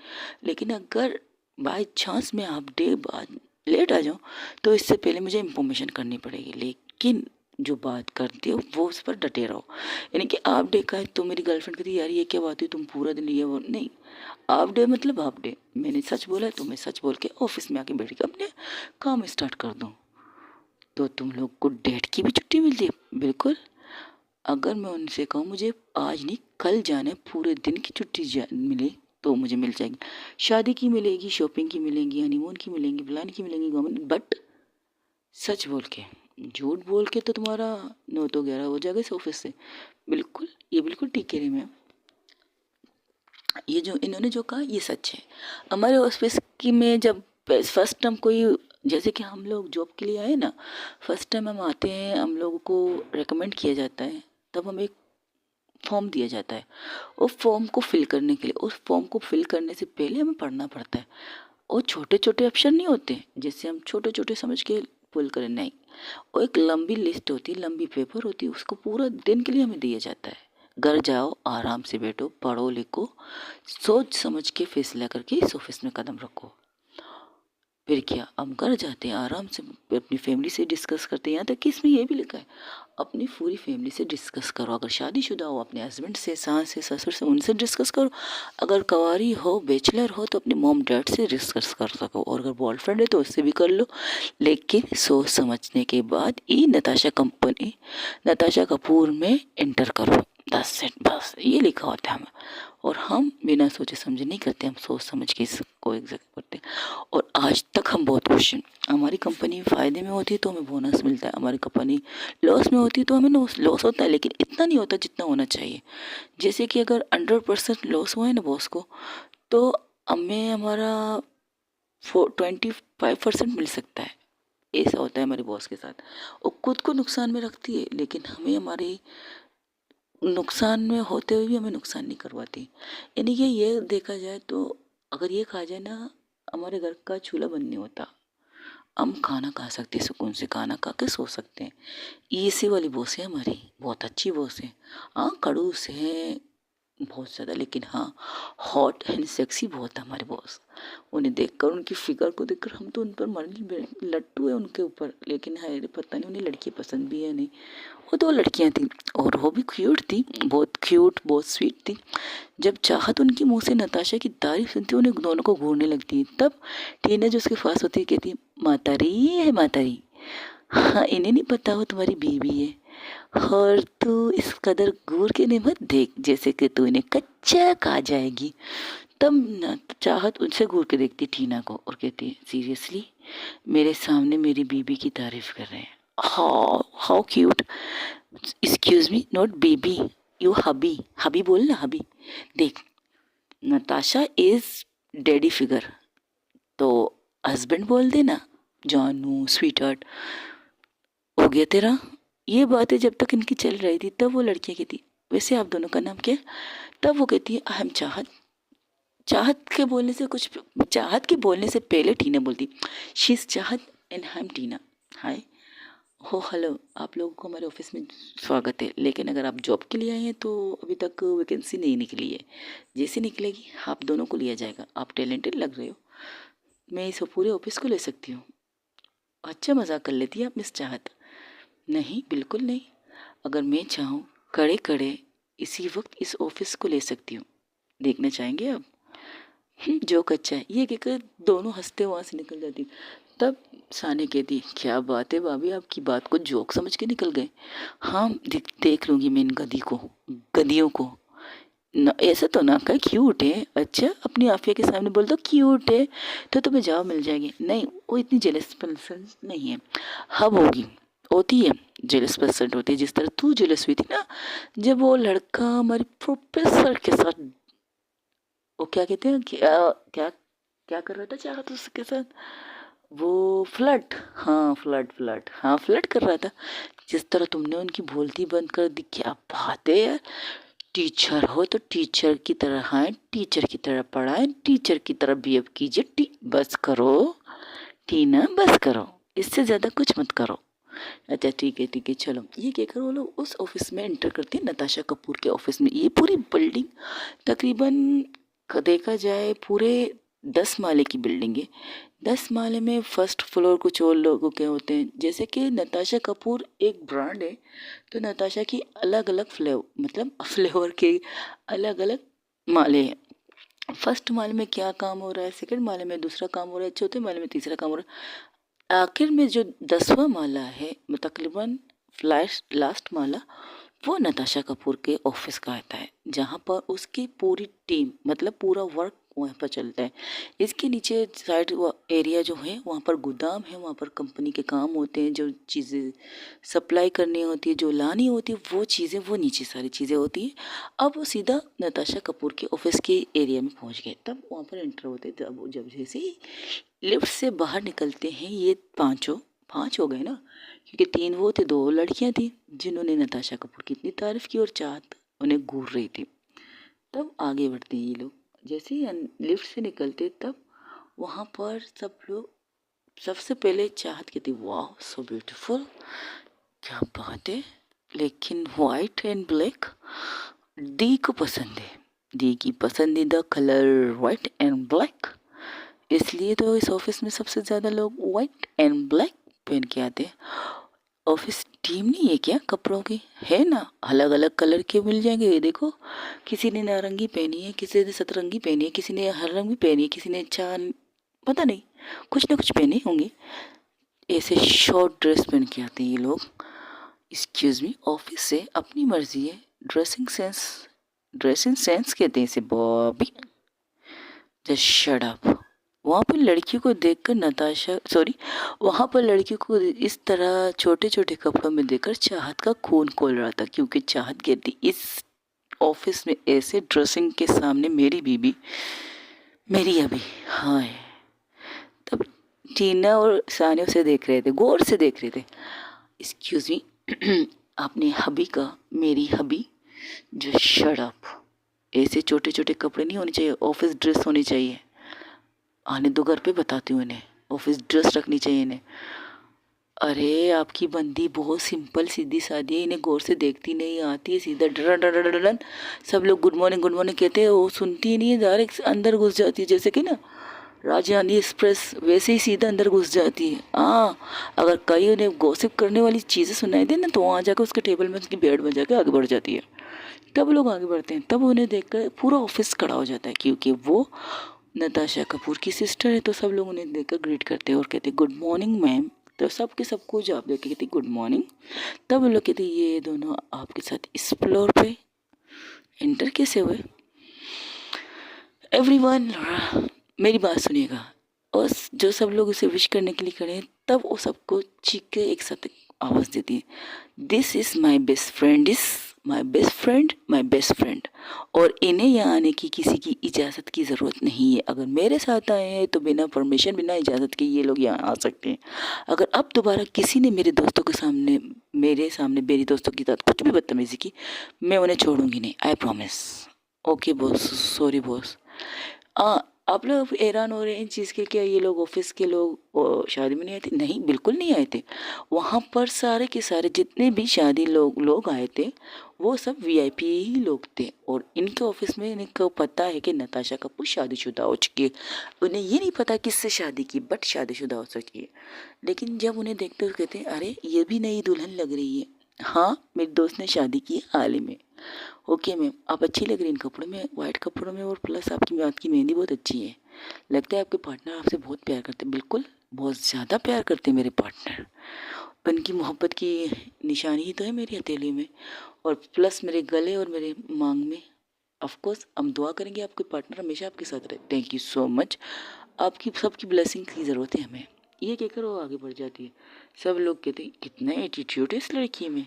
लेकिन अगर बाई चांस मैं हाफ डे बाद लेट आ जाऊँ तो इससे पहले मुझे इन्फॉर्मेशन करनी पड़ेगी। लेकिन जो बात करती हो वो उस पर डटे रहो। यानी कि हाफ डे का है, तो मेरी गर्लफ्रेंड कहती यार ये क्या बात हुई, तुम पूरा दिन ये वो नहीं, हाफ डे मतलब हाफ डे। मैंने सच बोला तो मैं सच बोल के ऑफिस में आके बैठ के अपने काम स्टार्ट कर दूँ। तो तुम लोग को डेट की भी छुट्टी मिलती है? बिल्कुल। अगर मैं उनसे कहूँ मुझे आज नहीं कल जाना है, पूरे दिन की छुट्टी मिले तो मुझे मिल जाएगी। शादी की मिलेगी, शॉपिंग की मिलेंगी, हनीमून की मिलेंगी, फलाने की मिलेंगी, गवर्नमेंट। बट सच बोल के, झूठ बोल के तो तुम्हारा 9 तो 11 हो जाएगा इस ऑफिस से। बिल्कुल, ये बिल्कुल ठीक कह रही मैम। ये जो इन्होंने जो कहा ये सच है। हमारे ऑफिस की में जब फर्स्ट टाइम कोई, जैसे कि हम लोग जॉब के लिए आए ना, फर्स्ट टाइम हम आते हैं, हम लोगों को रेकमेंड किया जाता है, तब हमें एक फॉर्म दिया जाता है। उस फॉर्म को फिल करने के लिए, उस फॉर्म को फिल करने से पहले हमें पढ़ना पड़ता है। और छोटे छोटे अक्षर नहीं होते जैसे हम छोटे छोटे समझ के फिल करें, नहीं, वो एक लंबी लिस्ट होती है, लंबी पेपर होती है, उसको पूरा दिन के लिए हमें दिया जाता है। घर जाओ, आराम से बैठो, पढ़ो लिखो, सोच समझ के फैसला करके इस ऑफिस में कदम रखो। फिर क्या, हम घर जाते हैं आराम से, अपनी फैमिली से डिस्कस करते हैं। यहाँ तक कि इसमें ये भी लिखा है, अपनी पूरी फैमिली से डिस्कस करो। अगर शादीशुदा हो अपने हस्बैंड से, सास से, ससुर से, उनसे डिस्कस करो। अगर कुंवारी हो, बैचलर हो, तो अपने मॉम डैड से डिस्कस कर सको। और अगर बॉयफ्रेंड है तो उससे भी कर लो। लेकिन सोच समझने के बाद ही नताशा कपूर में एंटर करो। दैट्स इट, बस ये लिखा होता है हमें। और हम बिना सोचे समझे नहीं करते, हम सोच समझ के इसको एग्जैक्ट करते हैं। और आज तक हम बहुत खुश हैं। हमारी कंपनी फ़ायदे में होती है तो हमें बोनस मिलता है, हमारी कंपनी लॉस में होती है तो हमें लॉस होता है, लेकिन इतना नहीं होता जितना होना चाहिए। जैसे कि अगर 100% लॉस हुआ है ना बॉस को, तो हमें हमारा 25% मिल सकता है। ऐसा होता है हमारे बॉस के साथ। वो खुद को नुकसान में रखती है, लेकिन हमें हमारे नुकसान में होते हुए भी हमें नुकसान नहीं करवाती। यानी कि ये देखा जाए तो अगर ये कहा जाए ना, हमारे घर का चूल्हा बंद नहीं होता, हम खाना खा सकते हैं, सुकून से खाना खा के सो सकते हैं। ऐसी वाली बॉस है हमारी, बहुत अच्छी बॉस है। हाँ, खड़ूस है बहुत ज़्यादा, लेकिन हाँ हॉट एंड सेक्सी बहुत है हमारे बॉस। उन्हें देखकर, उनकी फिगर को देखकर हम तो उन पर मरने लट्टू है उनके ऊपर। लेकिन है पता नहीं उन्हें लड़की पसंद भी है नहीं। वो 2 लड़कियां थी और वो भी क्यूट थी, बहुत क्यूट, बहुत स्वीट थी। जब चाहत उनके मुंह से नताशा की तारीफ सुनती, उन्हें दोनों को घूरने लगती। तब टीना जो उसके पास होती कहती, मातारी है मातारी, हाँ इन्हें नहीं पता वो तुम्हारी बीवी है, और तू इस कदर घूर के नहीं मत देख जैसे कि तू इन्हें कच्चा खा जाएगी। तब न चाहत उनसे घूर के देखती टीना को और कहती, सीरियसली मेरे सामने मेरी बीबी की तारीफ कर रहे हैं? How cute. Excuse me, not baby, you hubby, hubby बोल ना, हबी। देख, नताशा इज डैडी फिगर, तो हस्बैंड बोल देना, जानू स्वीट हार्ट, हो गया तेरा। ये बातें जब तक इनकी चल रही थी, तब वो लड़कियां कहती, वैसे आप दोनों का नाम क्या है? तब वो कहती है, आई एम चाहत। चाहत के बोलने से पहले टीना बोलती, शी इज चाहत एंड आई एम टीना। हाय, हो हेलो, आप लोगों को हमारे ऑफिस में स्वागत है। लेकिन अगर आप जॉब के लिए आए हैं तो अभी तक वैकेंसी नहीं निकली है। जैसे निकलेगी आप दोनों को लिया जाएगा। आप टैलेंटेड लग रहे हो, मैं इस पूरे ऑफिस को ले सकती हूँ। अच्छा मजाक कर लेती है आप मिस चाहत। नहीं, बिल्कुल नहीं। अगर मैं चाहूँ, कड़े कड़े इसी वक्त इस ऑफिस को ले सकती हूँ। देखना चाहेंगे आप? जो कच्चा है, ये कहकर दोनों हंसते वहाँ से निकल जाती। तब साने कहती, क्या बात है भाभी, आपकी बात को जोक समझ के निकल गए। हाँ, देख लूंगी मैं इन गदियों को। न, ऐसा तो ना कह क्यूट है। अच्छा, अपनी आफिया के सामने बोल दो क्यूट है तो तुम्हें जवाब मिल जाएगी। नहीं, वो इतनी जेलस पर्सन नहीं है। हब होगी, होती है, जेलस पर्सन होती है, जिस तरह तू जेलस हुई थी ना जब वो लड़का हमारे प्रोफेसर के साथ, वो क्या कहते हैं, क्या क्या क्या कर रहा था चाहत उसके साथ, वो फ्लर्ट, हाँ फ्लर्ट, हाँ फ्लर्ट कर रहा था। जिस तरह तुमने उनकी बोलती बंद कर दी, क्या बात है यार। टीचर हो तो टीचर की तरह आए, टीचर की तरह पढ़ाए, टीचर की तरह बिहेव कीजिए। बस करो टीना, बस करो, इससे ज़्यादा कुछ मत करो। अच्छा ठीक है चलो। ये कहकर वो लोग उस ऑफिस में एंटर करते हैं, नताशा कपूर के ऑफिस में। ये पूरी बिल्डिंग तकरीबन देखा जाए पूरे 10 माले की बिल्डिंग है। 10 माले में फर्स्ट फ्लोर कुछ और लोगों के होते हैं। जैसे कि नताशा कपूर एक ब्रांड है, तो नताशा की अलग अलग फ्लेवर के अलग अलग माले हैं। फर्स्ट माले में क्या काम हो रहा है, सेकंड माले में दूसरा काम हो रहा है, चौथे माले में तीसरा काम हो रहा है। आखिर में जो 10वां माला है, तकरीबन लास्ट माला, वो नताशा कपूर के ऑफिस का आता है, जहाँ पर उसकी पूरी टीम पूरा वर्क वहाँ पर चलता है। इसके नीचे साइड एरिया जो है, वहाँ पर गोदाम है, वहाँ पर कंपनी के काम होते हैं, जो चीज़ें सप्लाई करनी होती है, जो लानी होती है, वो चीज़ें, वो नीचे सारी चीज़ें होती हैं। अब वो सीधा नताशा कपूर के ऑफिस के एरिया में पहुँच गए। तब वहाँ पर एंटर होते, तब जब जैसे ही लिफ्ट से बाहर निकलते हैं ये पाँच हो गए ना, क्योंकि 3 वो थे, 2 लड़कियां थी जिन्होंने नताशा कपूर की इतनी तारीफ की और चाहत उन्हें घूर रही थी। तब आगे बढ़ते हैं ये लोग, जैसे ही लिफ्ट से निकलते तब वहाँ पर सब लोग, सबसे पहले चाहत कहती, वाह सो ब्यूटीफुल, क्या बात है। लेकिन वाइट एंड ब्लैक दी को पसंद है, दी की पसंदीदा कलर वाइट एंड ब्लैक, इसलिए तो इस ऑफिस में सबसे ज़्यादा लोग वाइट एंड ब्लैक पहन के आते हैं। ऑफिस टीम नहीं है क्या कपड़ों की? है ना, अलग अलग कलर के मिल जाएंगे। ये देखो, किसी ने नारंगी पहनी है, किसी ने सतरंगी पहनी है, किसी ने हर रंग भी पहनी है, किसी ने चार, पता नहीं, कुछ ना कुछ पहने होंगे। ऐसे शॉर्ट ड्रेस पहन के आते हैं ये लोग। एक्सक्यूज मी, ऑफिस से अपनी मर्जी है, ड्रेसिंग सेंस कहते हैं इसे बॉबी। Just shut up. वहाँ पर लड़कियों को देखकर वहाँ पर लड़कियों को इस तरह छोटे छोटे कपड़ों में देखकर चाहत का खून खोल रहा था, क्योंकि चाहत कहती इस ऑफिस में ऐसे ड्रेसिंग के सामने मेरी बीबी, मेरी अभी, हाय। तब टीना और सानी उसे देख रहे थे, गौर से देख रहे थे। एक्सक्यूज मी, आपने हबी का, मेरी हबी। जो शट अप। ऐसे छोटे छोटे कपड़े नहीं होने चाहिए, ऑफिस ड्रेस होनी चाहिए। आने दो घर पे, बताती हूँ इन्हें, ऑफिस ड्रेस रखनी चाहिए इन्हें। अरे आपकी बंदी बहुत सिंपल सीधी सादी है, इन्हें गौर से देखती नहीं, आती है सीधा डर। सब लोग गुड मॉर्निंग कहते हैं, वो सुनती ही नहीं है, डायरेक्ट अंदर घुस जाती है, जैसे कि ना राजधानी एक्सप्रेस वैसे ही सीधा अंदर घुस जाती है। हाँ, अगर कहीं उन्हें गॉसिप करने वाली चीज़ें सुनाई दे ना, तो वहाँ जाकर उसके टेबल में उसकी बेड में जाकर आगे बढ़ जाती है। तब लोग आगे बढ़ते हैं, तब उन्हें देखकर पूरा ऑफिस खड़ा हो जाता है, क्योंकि वो नताशा कपूर की सिस्टर है। तो सब लोग उन्हें देखकर ग्रीट करते हैं और कहते हैं गुड मॉर्निंग मैम। तो सबके सबको जवाब देके कहती गुड मॉर्निंग। तब वो लोग कहते ये दोनों आपके साथ इस फ्लोर पे एंटर कैसे हुए? एवरीवन मेरी बात सुनिएगा। और जो सब लोग उसे विश करने के लिए खड़े हैं, तब वो सबको चीख के एक साथ आवाज़ देती है, this is my best friend, my best friend. और इन्हें यहाँ आने की किसी की इजाज़त की ज़रूरत नहीं है। अगर मेरे साथ आए हैं तो बिना परमिशन, बिना इजाज़त के ये लोग यहाँ आ सकते हैं। अगर अब दोबारा किसी ने मेरे दोस्तों के सामने, मेरी दोस्तों की साथ कुछ भी बदतमीज़ी की, मैं उन्हें छोड़ूंगी नहीं, I promise. Okay boss, sorry boss. आप लोग हैरान हो रहे हैं इन चीज़ के, क्या ये लोग ऑफिस के लोग शादी में नहीं आए थे? नहीं, बिल्कुल नहीं आए थे। वहाँ पर सारे के सारे जितने भी शादी लोग आए थे, वो सब वीआईपी ही लोग थे। और इनके ऑफिस में इनको पता है कि नताशा कपूर शादीशुदा हो चुकी है। उन्हें ये नहीं पता किससे शादी की, बट शादीशुदा हो चुकी है। लेकिन जब उन्हें देखते हुए कहते हैं अरे ये भी नई दुल्हन लग रही है। हाँ, मेरे दोस्त ने शादी की हाल ही में। ओके मैम, आप अच्छी लग रही इन कपड़ों में, वाइट कपड़ों में, और प्लस आपकी मेहंदी बहुत अच्छी है। लगता है आपके पार्टनर आपसे बहुत प्यार करते हैं। बिल्कुल, बहुत ज़्यादा प्यार करते हैं मेरे पार्टनर। उनकी मोहब्बत की निशानी ही तो है मेरी हथेली में, और प्लस मेरे गले और मेरे मांग में। ऑफ कोर्स हम दुआ करेंगे आपके पार्टनर हमेशा आपके साथ रहे। थैंक यू सो मच, आपकी सबकी ब्लेसिंग की ज़रूरत है हमें। ये कहकर वो आगे बढ़ जाती है। सब लोग कहते हैं कितना एटीट्यूड है इस लड़की में।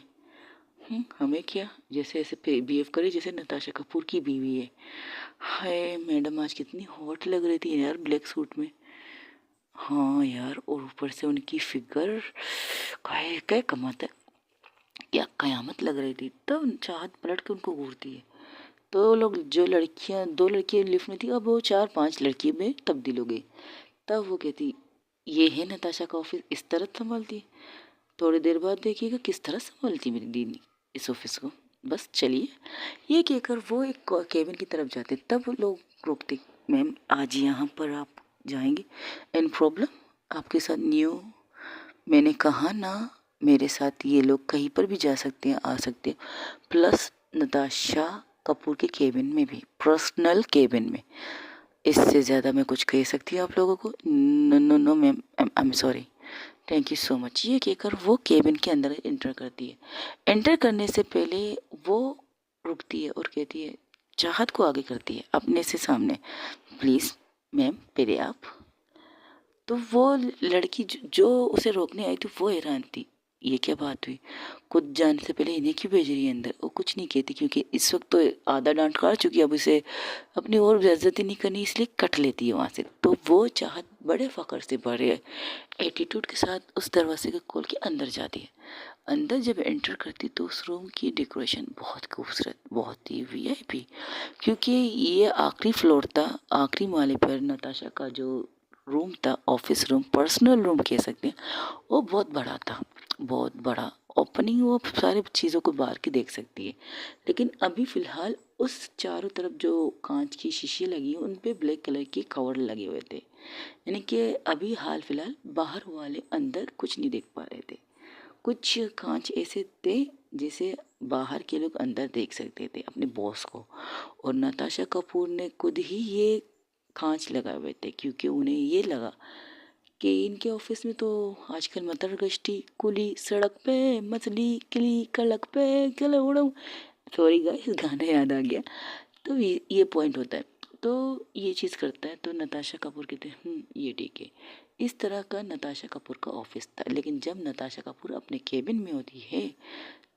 हमें क्या, जैसे ऐसे बिहेव करे जैसे नताशा कपूर की बीवी है। हाय मैडम आज कितनी हॉट लग रही थी यार ब्लैक सूट में। हाँ यार, और ऊपर से उनकी फिगर क्या कमाता है, क्या कयामत लग रही थी। तब चाहत पलट के उनको घूरती है। तो लोग, जो लड़कियां, 2 लड़कियां लिफ्ट में थी, अब वो 4-5 लड़की में तब्दील हो गई। तब वो कहती ये है नताशा का ऑफिस, इस तरह संभालती है। थोड़ी देर बाद देखिएगा किस तरह संभालती है मेरी दीदी इस ऑफिस को। बस चलिए, ये कहकर वो एक केबिन की तरफ जाते, तब लोग रोकते, मैम आज यहाँ पर आप जाएंगे, एन प्रॉब्लम, आपके साथ न्यू, मैंने कहा ना मेरे साथ ये लोग कहीं पर भी जा सकते हैं, आ सकते हैं, प्लस नताशा कपूर के केबिन में भी, पर्सनल केबिन में। इससे ज़्यादा मैं कुछ कह सकती हूँ आप लोगों को? No no no ma'am, I am sorry, thank you so much. ये कहकर वो केबिन के अंदर एंटर करती है। एंटर करने से पहले वो रुकती है और कहती है, चाहत को आगे करती है अपने से सामने, प्लीज़ मैम पहले आप। तो वो लड़की जो उसे रोकने आई थी वो हैरान थी, ये क्या बात हुई, कुछ जानने से पहले इन्हें क्यों भेज रही है अंदर। वो कुछ नहीं कहती, क्योंकि इस वक्त तो आधा डांट खा चुकी है, अब उसे अपनी और बेइज्जती नहीं करनी, इसलिए कट लेती है वहाँ से। तो वो चाहत बड़े फ़ख्र से, बड़े एटीट्यूड के साथ उस दरवाजे को खोल के अंदर जाती है। अंदर जब एंटर करती तो उस रूम की डेकोरेशन बहुत खूबसूरत, बहुत ही वीआईपी, क्योंकि ये आखिरी फ्लोर था, आखिरी माले पर नताशा का जो रूम था, ऑफिस रूम, पर्सनल रूम कह सकते हैं, वो बहुत बड़ा था, बहुत बड़ा ओपनिंग, वो सारे चीज़ों को बाहर के देख सकती है। लेकिन अभी फ़िलहाल उस चारों तरफ जो कांच की शीशी लगी उन पे ब्लैक कलर के कवर लगे हुए थे, यानी कि अभी हाल फिलहाल बाहर वाले अंदर कुछ नहीं देख पा रहे थे। कुछ कांच ऐसे थे जिसे बाहर के लोग अंदर देख सकते थे अपने बॉस को, और नताशा कपूर ने खुद ही ये कांच लगाए हुए थे, क्योंकि उन्हें ये लगा कि इनके ऑफिस में तो आजकल मटर गश्ती कुली, सड़क पे मछली किली, कड़क पे गले उड़ो, सॉरी गाइस, गाना याद आ गया। तो ये पॉइंट होता है। तो ये चीज़ करता है तो नताशा कपूर कहते हैं ये ठीक है। इस तरह का नताशा कपूर का ऑफिस था। लेकिन जब नताशा कपूर अपने केबिन में होती है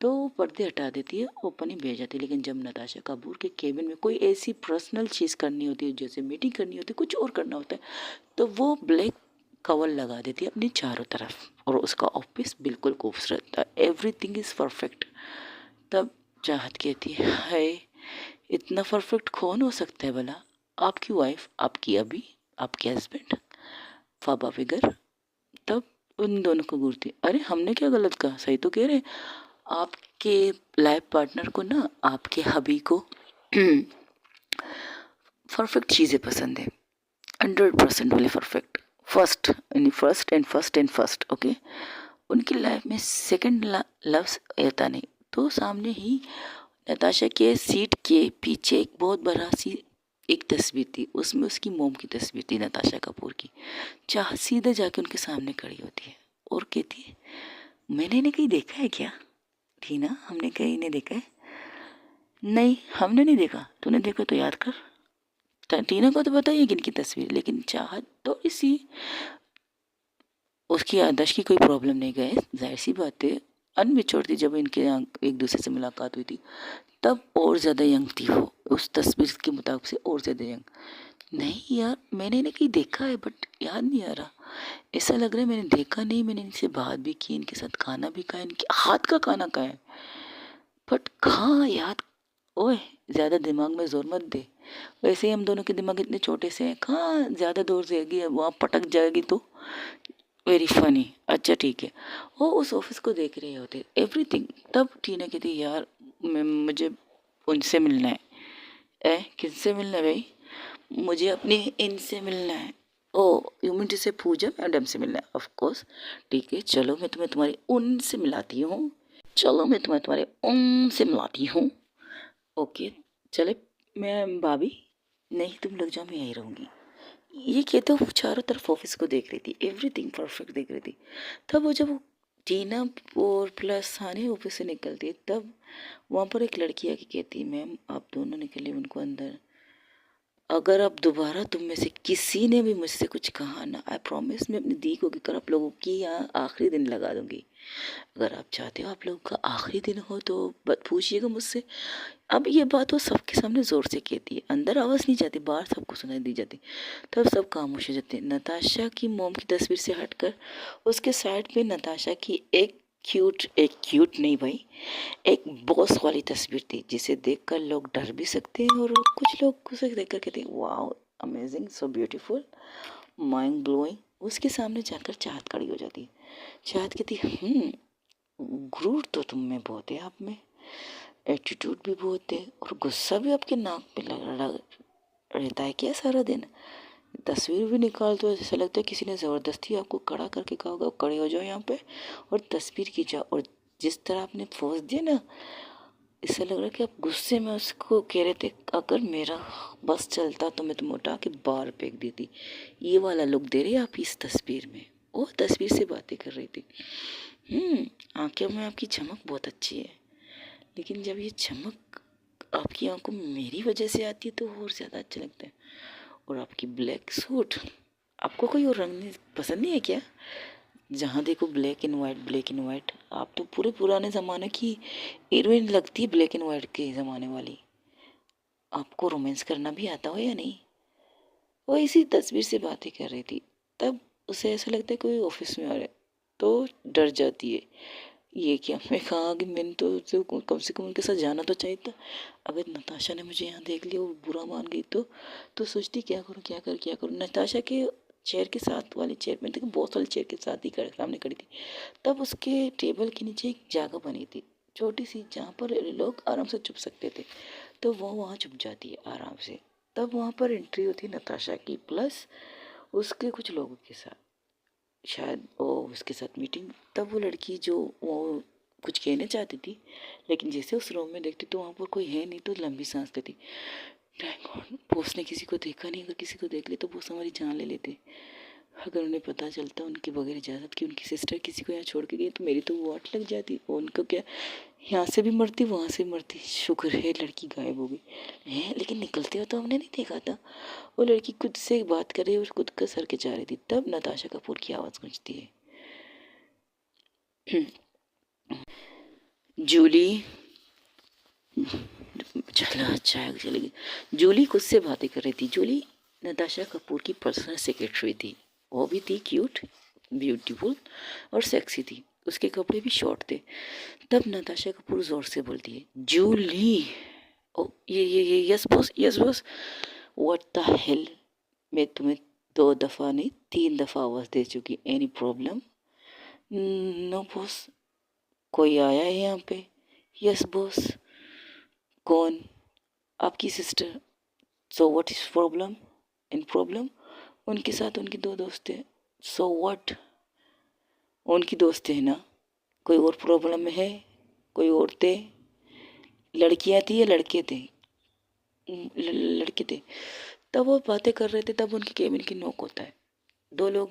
तो वो पर्दे हटा देती है, ओपन ही भेज जाती है। लेकिन जब नताशा कपूर के केबिन में कोई ऐसी पर्सनल चीज़ करनी होती है, जैसे मीटिंग करनी होती है, कुछ और करना होता है, तो वो ब्लैक कवर लगा देती है अपनी चारों तरफ और उसका ऑफिस बिल्कुल खूबसूरत था। Everything is perfect. तब चाहत कहती है, हाय, इतना परफेक्ट कौन हो सकता है भला? आपकी वाइफ, आपकी अभी, आपके हस्बैंड, फाबा फिगर। तब उन दोनों को घूरती, अरे हमने क्या गलत कहा, सही तो कह रहे हैं। आपके लाइफ पार्टनर को ना, आपके हबी को परफेक्ट चीज़ें पसंद है, 100% वाले परफेक्ट, फर्स्ट यानी फर्स्ट एंड फर्स्ट, ओके। उनकी लाइफ में सेकंड लव्स आता नहीं। तो सामने ही नताशा के सीट के पीछे एक बहुत बड़ा सी एक तस्वीर थी, उसमें उसकी मोम की तस्वीर थी, नताशा कपूर की। चाह सीधे जाके उनके सामने खड़ी होती है और कहती है, मैंने इन्हें कहीं देखा है क्या? टीना, हमने कहीं इन्हें देखा है? नहीं, हमने नहीं देखा। तूने देखा तो याद कर। टीना को तो पता ही है कि इनकी तस्वीर, लेकिन चाहत तो इसी उसकी याददाश्त की कोई प्रॉब्लम नहीं गए, जाहिर सी बात है। अनमेच्योर थी जब इनके एक दूसरे से मुलाकात हुई थी, तब और ज़्यादा यंग थी वो, उस तस्वीर के मुताबिक से और ज़्यादा यंग। नहीं यार, मैंने इन्हें कहीं देखा है बट याद नहीं आ रहा। ऐसा लग रहा है मैंने देखा नहीं, मैंने इनसे बात भी की, इनके साथ खाना भी खाया, इनके हाथ का खाना खाया है, बट कहाँ याद। ओए, ज़्यादा दिमाग में जोर मत दे। वैसे ही हम दोनों के दिमाग इतने छोटे से हैं, कहाँ ज़्यादा दूर जाएगी, वहाँ पटक जाएगी तो। Very funny. अच्छा ठीक है। वो उस ऑफिस को देख रहे होते एवरीथिंग। तब टीना कहती, यार मुझे उनसे मिलना है। किससे मिलना है भाई? मुझे अपनी इनसे मिलना है। ओ, यू मीन टू से पूजा मैडम से मिलना है? ऑफ कोर्स, ठीक है, चलो मैं तुम्हें तुम्हारी उनसे मिलाती हूँ। चलो मैं तुम्हें तुम्हारे उनसे मिलाती हूँ। ओके, चले। मैं भाभी, नहीं तुम लग जाओ, मैं यहीं रहूँगी। ये कहते वो चारों तरफ ऑफिस को देख रही थी, एवरीथिंग परफेक्ट देख रही थी। तब वो जब वो टीना और प्लस साने ऑफिस से निकलती है, तब वहाँ पर एक लड़की आके कहती है, मैम आप दोनों निकले उनको अंदर। अगर अब दोबारा तुम में से किसी ने भी मुझसे कुछ कहा ना, आई प्रॉमिस, मैं अपनी दी को कर आप लोगों की यहाँ आखिरी दिन लगा दूंगी। अगर आप चाहते हो आप लोगों का आखिरी दिन हो तो मत पूछिएगा मुझसे। अब ये बात वो सबके सामने जोर से कहती है, अंदर आवाज़ नहीं जाती, बाहर सबको सुनाई दी जाती। तब सब खामोश हो जाते हैं। नताशा की मोम की तस्वीर से हटकर उसके साइड पे नताशा की एक क्यूट नहीं भाई, एक बॉस वाली तस्वीर थी, जिसे देखकर लोग डर भी सकते हैं और कुछ लोग उसे देखकर कहते हैं, wow, amazing, so beautiful, mind blowing. उसके सामने जाकर चाहत खड़ी हो जाती है। चाहत कहती है, गुरूर तो तुम में बहुत है, आप में एटीट्यूड भी बहुत है और गुस्सा भी आपके नाक पे लग रहता है क्या सारा दिन? तस्वीर भी निकाल तो ऐसा लगता है किसी ने ज़बरदस्ती आपको खड़ा करके कहा होगा, खड़े हो जाओ यहाँ पे और तस्वीर खींचा। और जिस तरह आपने पोज दिया ना, ऐसा लग रहा है कि आप गुस्से में उसको कह रहे थे, अगर मेरा बस चलता तो मैं तुम्हें उठा के बाहर फेंक देती। ये वाला लुक दे रही आप इस तस्वीर में। वो तस्वीर से बातें कर रही थी। आंखों में आपकी चमक बहुत अच्छी है, लेकिन जब ये चमक आपकी आंखों में मेरी वजह से आती है तो और ज़्यादा अच्छा लगता है। और आपकी ब्लैक सूट, आपको कोई और रंग नहीं पसंद नहीं है क्या? जहाँ देखो black and white, black and white. आप तो पूरे पुराने ज़माने की हीरोइन लगती है, ब्लैक एंड वाइट के ज़माने वाली। आपको रोमांस करना भी आता हो या नहीं? वो इसी तस्वीर से बातें कर रही थी। तब उसे ऐसा लगता है कोई ऑफिस में आ रहा है, तो डर जाती है। ये क्या, मैं कहा कि मैंने तो कम से कम उनके साथ जाना तो चाहिए था। अगर नताशा ने मुझे यहाँ देख लिया और बुरा मान गई तो सोचती क्या करूँ क्या करूँ क्या करूँ। नताशा के चेयर के साथ वाली चेयर में देखो, बहुत सारी चेयर के साथ ही सामने खड़ी थी। तब उसके टेबल के नीचे एक जगह बनी थी, छोटी सी, जहाँ पर लोग आराम से छुप सकते थे। तो वो वहाँ छुप जाती है आराम से। तब वहाँ पर एंट्री होती है नताशा की, प्लस उसके कुछ लोगों के साथ, शायद वो उसके साथ मीटिंग। तब वो लड़की जो वो कुछ कहना चाहती थी, लेकिन जैसे उस रूम में देखती तो वहाँ पर कोई है नहीं, तो लंबी सांस लेती। थैंक गॉड बॉस ने किसी को देखा नहीं, अगर किसी को देख ले तो बॉस हमारी जान ले लेते। अगर उन्हें पता चलता उनके बगैर इजाज़त कि उनकी सिस्टर किसी को यहाँ छोड़ के गई तो मेरी तो वाट लग जाती। और उनको क्या यहाँ से भी मरती वहाँ से भी मरती, शुक्र है लड़की गायब हो गई है। लेकिन निकलते हुए तो हमने नहीं देखा था। वो लड़की खुद से बात कर रही और खुद का सर के जा रही थी, तब नताशा कपूर की आवाज़ गूंजती है। जूली, चलो अच्छा है, चलेगी। जूली खुद से बातें कर रही थी। जूली नताशा कपूर की पर्सनल सेक्रेटरी थी। वो भी थी क्यूट, ब्यूटीफुल और सेक्सी थी। उसके कपड़े भी शॉर्ट थे। तब नताशा कपूर जोर से बोलती है, जूली। ओ ये yes boss, yes boss. What the hell. मैं तुम्हें 2 दफ़ा नहीं 3 दफ़ा आवाज़ दे चुकी। Any problem? No boss. कोई आया है यहाँ पे? Yes boss. कौन? आपकी sister. So what is problem? In problem? उनके साथ उनके 2 दोस्त थे। So what? उनकी दोस्त है ना, कोई और प्रॉब्लम में है? कोई और थे? लड़कियां थी या लड़के थे? लड़के थे। तब वो बातें कर रहे थे, तब उनके केबिन की नॉक होता है। 2 लोग,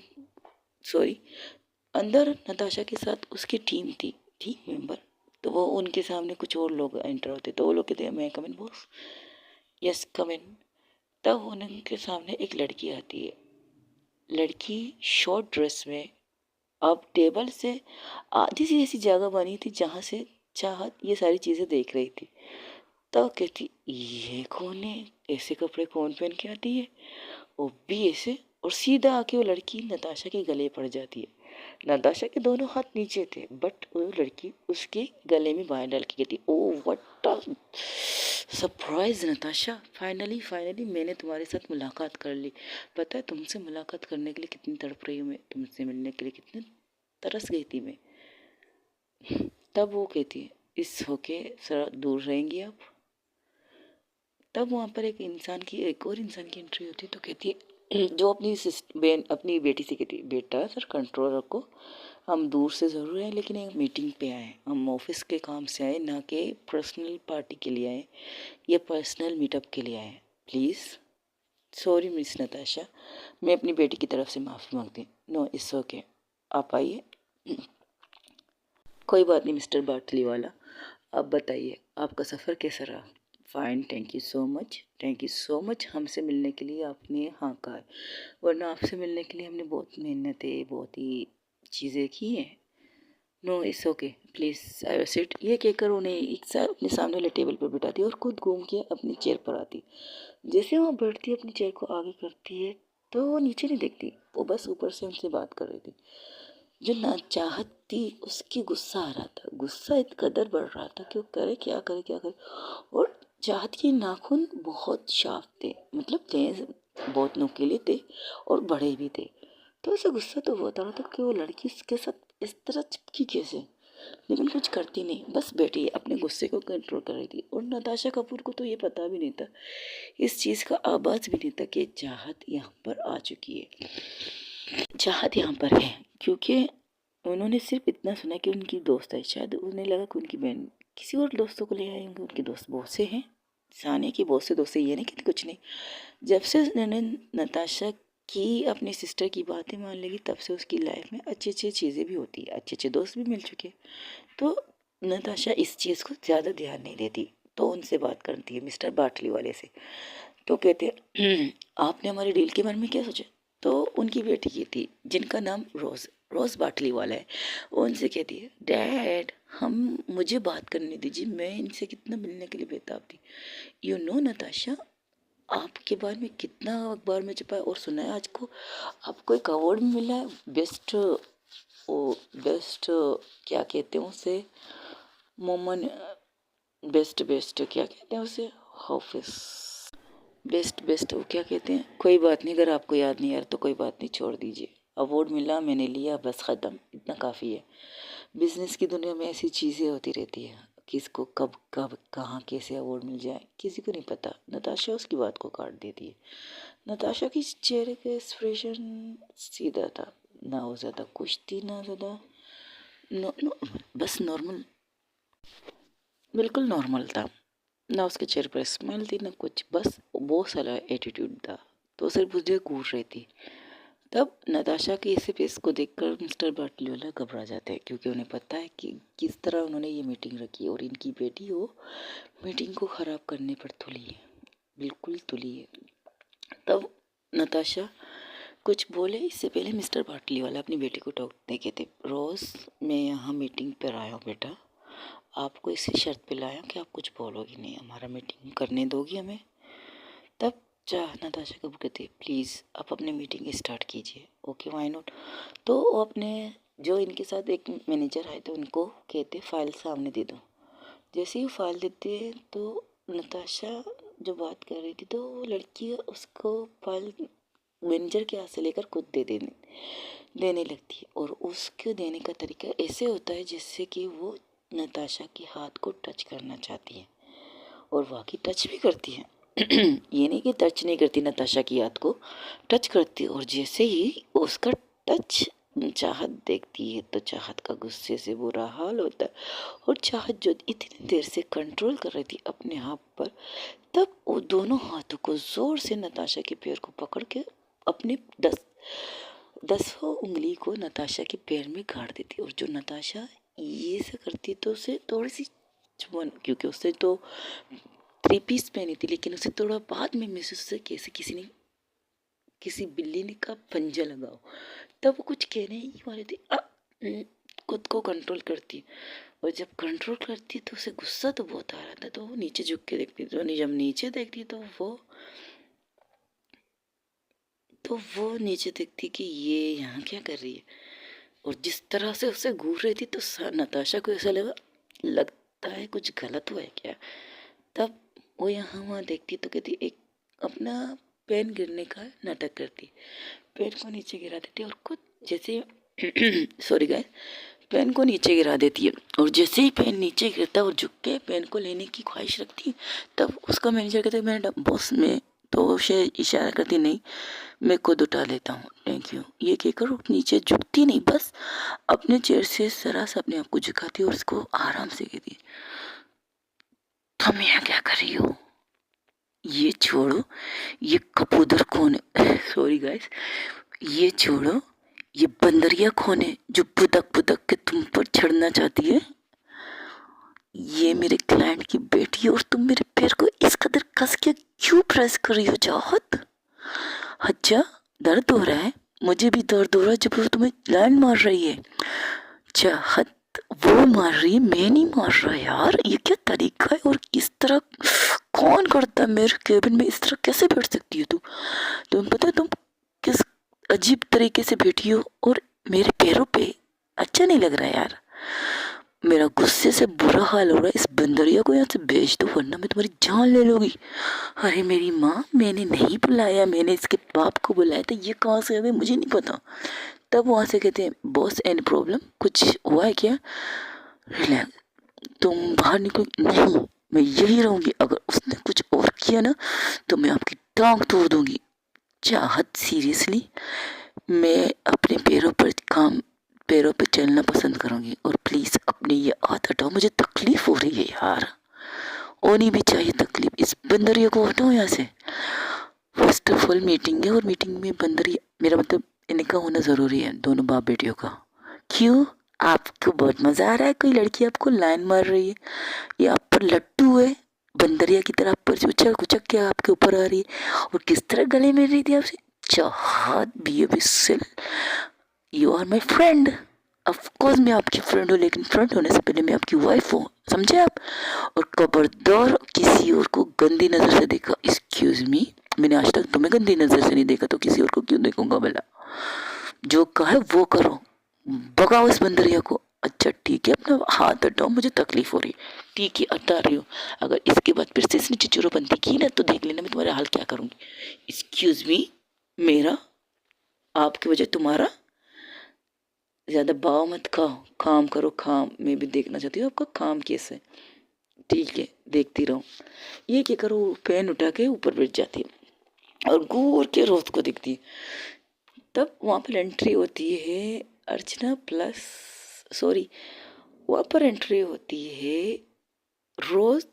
सॉरी, अंदर नताशा के साथ उसकी टीम थी, टीम मेंबर। तो वो उनके सामने कुछ और लोग एंटर होते, तो वो लोग कहते हैं, मैं कम इन बॉस? यस कम इन। तब उनके सामने एक लड़की आती है। लड़की शॉर्ट ड्रेस में, अब टेबल से आधी सी ऐसी जगह बनी थी जहाँ से चाहत ये सारी चीज़ें देख रही थी। तब कहती, ये कौन है? ऐसे कपड़े कौन पहन के आती है? वो भी ऐसे। और सीधा आके वो लड़की नताशा के गले पड़ जाती है। नताशा के दोनों हाथ नीचे थे, बट वो लड़की उसके गले में बाएं डाल के कहती, oh what a surprise Natasha, finally finally मैंने तुम्हारे साथ मुलाकात कर ली। पता है तुमसे मुलाकात करने के लिए कितनी तड़प रही हूँ मैं, तुमसे मिलने के लिए कितनी तरस गई थी मैं। तब वो कहती है, इस होके जरा दूर रहेंगी आप? तब वहाँ पर एक और इंसान की एंट्री होती है। तो कहती है, जो अपनी अपनी बेटी से कहती है, बेटा सर कंट्रोल रखो, हम दूर से ज़रूर हैं लेकिन एक मीटिंग पे आए, हम ऑफिस के काम से आए, ना कि पर्सनल पार्टी के लिए आए या पर्सनल मीटअप के लिए आए। प्लीज़ सॉरी मिस नताशा, मैं अपनी बेटी की तरफ से माफ़ी मांगती हूँ। नो इट्स ओके, आप आइए। कोई बात नहीं मिस्टर बाटली वाला, आप बताइए आपका सफ़र कैसा रहा? Fine, thank you so much, thank you so much हमसे मिलने के लिए आपने हाँ कहा है। वरना आपसे मिलने के लिए हमने बहुत मेहनतें, बहुत ही चीज़ें की हैं। No it's okay, please I sit. ये कहकर उन्हें एक साथ अपने सामने वाले टेबल पर बिठाती और खुद घूम के अपनी चेयर पर आती। जैसे वो बैठती है, अपनी चेयर को आगे करती है, तो वो नीचे नहीं देखती, वो बस ऊपर से उनसे बात कर रही थी। जो ना चाहत थी उसकी गुस्सा आ रहा था, गुस्सा इस कदर बढ़ रहा था कि वो करे क्या करे क्या करे। और चाहत के नाखून बहुत शार्प थे, मतलब तेज, बहुत नुकीले थे और बड़े भी थे। तो उसे गुस्सा तो होता रहा था कि वो लड़की इसके साथ इस तरह चिपकी कैसे, लेकिन कुछ करती नहीं, बस बैठी अपने गुस्से को कंट्रोल कर रही थी। और नताशा कपूर को तो ये पता भी नहीं था, इस चीज़ का आभास भी नहीं था कि चाहत यहाँ पर आ चुकी है, चाहत यहाँ पर है। क्योंकि उन्होंने सिर्फ इतना सुना कि उनकी दोस्त है, शायद उन्हें लगा कि उनकी बहन किसी और दोस्तों को ले आए होंगे। उनके दोस्त बहुत से हैं, सानिया की बहुत से दोस्त हैं, ये नहीं कि कुछ नहीं। जब से उन्होंने नताशा की अपनी सिस्टर की बातें मान लेगी, तब से उसकी लाइफ में अच्छी अच्छी चीज़ें भी होती है, अच्छे अच्छे दोस्त भी मिल चुके। तो नताशा इस चीज़ को ज़्यादा ध्यान नहीं देती, तो उनसे बात करती है मिस्टर बाटली वाले से। तो कहते हैं, आपने हमारे डील के बारे में क्या सोचा? तो उनकी बेटी की थी जिनका नाम रोज़, रोज़ बाटली वाला है, वो उनसे कहती है, डैड हम मुझे बात करने दीजिए, मैं इनसे कितना मिलने के लिए बेताब थी। यू नो नताशा, आपके बारे में कितना अखबार में छपा है और सुना है आज को आपको एक अवार्ड मिला है, बेस्ट, ओ बेस्ट, क्या कहते हैं उसे, मोमन, बेस्ट बेस्ट क्या कहते हैं उसे, ऑफिस, बेस्ट बेस्ट वो क्या कहते हैं, कोई बात नहीं, अगर आपको याद नहीं आ रहा तो कोई बात नहीं, छोड़ दीजिए। अवार्ड मिला, मैंने लिया, बस ख़त्म, इतना काफ़ी है। बिजनेस की दुनिया में ऐसी चीज़ें होती रहती है, किसको कब कब कहाँ कैसे अवार्ड मिल जाए किसी को नहीं पता। नताशा उसकी बात को काट देती है। नताशा की चेहरे का एक्सप्रेशन सीधा था, ना वो ज़्यादा खुश थी ना ज़्यादा, नो, नो, बस नॉर्मल, बिल्कुल नॉर्मल था। ना उसके चेहरे पर स्माइल थी ना कुछ, बस बहुत सारा एटीट्यूड था। तो सिर्फ मुझे घूर रही थी। तब नताशा के इस फेस को देखकर मिस्टर बाटलीवाला घबरा जाते हैं, क्योंकि उन्हें पता है कि किस तरह उन्होंने ये मीटिंग रखी और इनकी बेटी वो मीटिंग को ख़राब करने पर तुली है, बिल्कुल तुली है। तब नताशा कुछ बोले इससे पहले मिस्टर बाटलीवाला अपनी बेटी को टोकते कहते, रोज़ मैं यहाँ मीटिंग पर आया हूँ बेटा, आपको इसी शर्त पे लाया कि आप कुछ बोलोगी नहीं, हमारा मीटिंग करने दोगी हमें। तब नताशा कबूल कहती है, प्लीज़ आप अपनी मीटिंग स्टार्ट कीजिए। Okay, why not. तो वो अपने जो इनके साथ एक मैनेजर आए थे उनको कहते फाइल सामने दे दो। जैसे ही फाइल देते हैं तो नताशा जो बात कर रही थी तो वो लड़की उसको फाइल मैनेजर के हाथ से लेकर खुद देने लगती है, और उसके देने का तरीका ऐसे होता है जैसे कि वो नताशा के हाथ को टच करना चाहती है, और वाकई टच भी करती है। ये नहीं कि टच नहीं करती, नताशा की हाथ को टच करती है, और जैसे ही उसका टच चाहत देखती है तो चाहत का गुस्से से बुरा हाल होता है, और चाहत जो इतनी देर से कंट्रोल कर रही थी अपने आप पर, तब वो दोनों हाथों को जोर से नताशा के पैर को पकड़ के अपने 10वां उंगली को नताशा के पैर में गाड़ देती, और जो नताशा ये से करती तो उसे थोड़ी सी चुभन, क्योंकि उससे तो 3 पीस पहनी थी, लेकिन उसे थोड़ा बाद में महसूस से कैसे किसी बिल्ली ने का पंजा लगाओ, तब वो कुछ कहने ही वाले थे। खुद को कंट्रोल करती है, और जब कंट्रोल करती है तो उसे गुस्सा तो बहुत आ रहा था, तो वो नीचे झुक के देखती, तो जब नीचे देखती तो वो नीचे देखती कि ये यहाँ क्या कर रही है, और जिस तरह से उसे घूर रही थी तो नताशा को ऐसा लगता है कुछ गलत हुआ है क्या। तब वो यहाँ वहाँ देखती तो कहती, एक अपना पेन गिरने का नाटक करती, पेन को नीचे गिरा देती, और खुद जैसे सॉरी गाइस, पेन को नीचे गिरा देती है, और जैसे ही पेन नीचे गिरता है और झुक के पेन को लेने की ख्वाहिश रखती है, तब उसका मैनेजर कहता है मैडम बॉस में, तो उसे इशारा करती, नहीं मैं खुद उठा लेता हूँ थैंक यू। ये कहकर वो नीचे झुकती नहीं, बस अपने चेयर से जरा सा अपने आप को झुकाती और उसको आराम से कहती, तुम यहाँ क्या कर रही हो, ये छोड़ो, ये कबूतर कौन है सॉरी गाइस, ये छोड़ो, ये बंदरिया कौन है जो बुदक बुदक के तुम पर चढ़ना चाहती है, ये मेरे क्लाइंट की बेटी है और तुम मेरे पैर को इस कदर कस के क्यों प्रेस कर रही हो चाहत। अच्छा दर्द हो रहा है, मुझे भी दर्द हो रहा है जब वो तुम्हें लाइन मार रही है। चाहत वो मार रही है, मैं नहीं मार रहा यार, ये क्या तरीका है, और किस तरह कौन करता है, मेरे केबिन में इस तरह कैसे बैठ सकती हो तुम्हें पता है तुम किस अजीब तरीके से बैठी हो, और मेरे पैरों पे अच्छा नहीं लग रहा है यार, मेरा गुस्से से बुरा हाल हो रहा है, इस बंदरिया को यहाँ से भेज दो वरना मैं तुम्हारी जान ले लूंगी। अरे मेरी माँ, मैंने नहीं बुलाया, मैंने इसके बाप को बुलाया था, ये कहाँ से आ गए मुझे नहीं पता। तब वहाँ से कहते हैं बॉस एनी प्रॉब्लम, कुछ हुआ है क्या, रिलैक्स, तुम बाहर निकलो, नहीं मैं यही रहूंगी, अगर उसने कुछ और किया ना तो मैं आपकी टांग तोड़ दूंगी। चाहत सीरियसली, मैं अपने पैरों पे चलना पसंद करूंगी, और प्लीज अपनी ये हाथ हटाओ, मुझे तकलीफ हो रही है यार, होनी भी चाहिए तकलीफ, इस बंदरिया को हटाओ यहाँ से। फर्स्ट ऑफ ऑल मीटिंग है, और मीटिंग में बंदरिया मेरा मतलब इनका होना जरूरी है, दोनों बाप बेटियों का। क्यों, आपको बहुत मजा आ रहा है, कोई लड़की आपको लाइन मार रही है, ये आप पर लट्टू है, बंदरिया की तरह आप पर उछल कुचक के आपके ऊपर आ रही है, और किस तरह गले मिल रही थी आपसे। Chahat be you are my friend, of course मैं आपकी फ्रेंड हूँ, लेकिन फ्रेंड होने से पहले मैं आपकी वाइफ हूँ, समझे आप, और खबरदार किसी और को गंदी नजर से देखा, एक्सक्यूज मी, मैंने आज तक तुम्हें गंदी नजर से नहीं देखा, तो किसी और को क्यों देखूंगा भला, जो कहे वो करो, भगाओ इस बंदरिया को। अच्छा ठीक है, अपना हाथ हटाओ, मुझे तकलीफ हो रही है, ठीक है हटा रही हूँ, अगर इसके बाद फिर से इसने चिचुरोपंती की ना तो देख लेना मैं तुम्हारा हाल क्या करूँगी। एक्सक्यूज मी, मेरा आपकी वजह तुम्हारा, ज़्यादा भाव मत खाओ, काम करो काम, मैं भी देखना चाहती हूँ आपका काम कैसे, ठीक है देखती रहो। ये क्या करो, फैन उठा के ऊपर बैठ जाती है और घूर के रोज को दिखती है। तब वहाँ पर एंट्री होती है अर्चना प्लस सॉरी, वहाँ पर एंट्री होती है रोज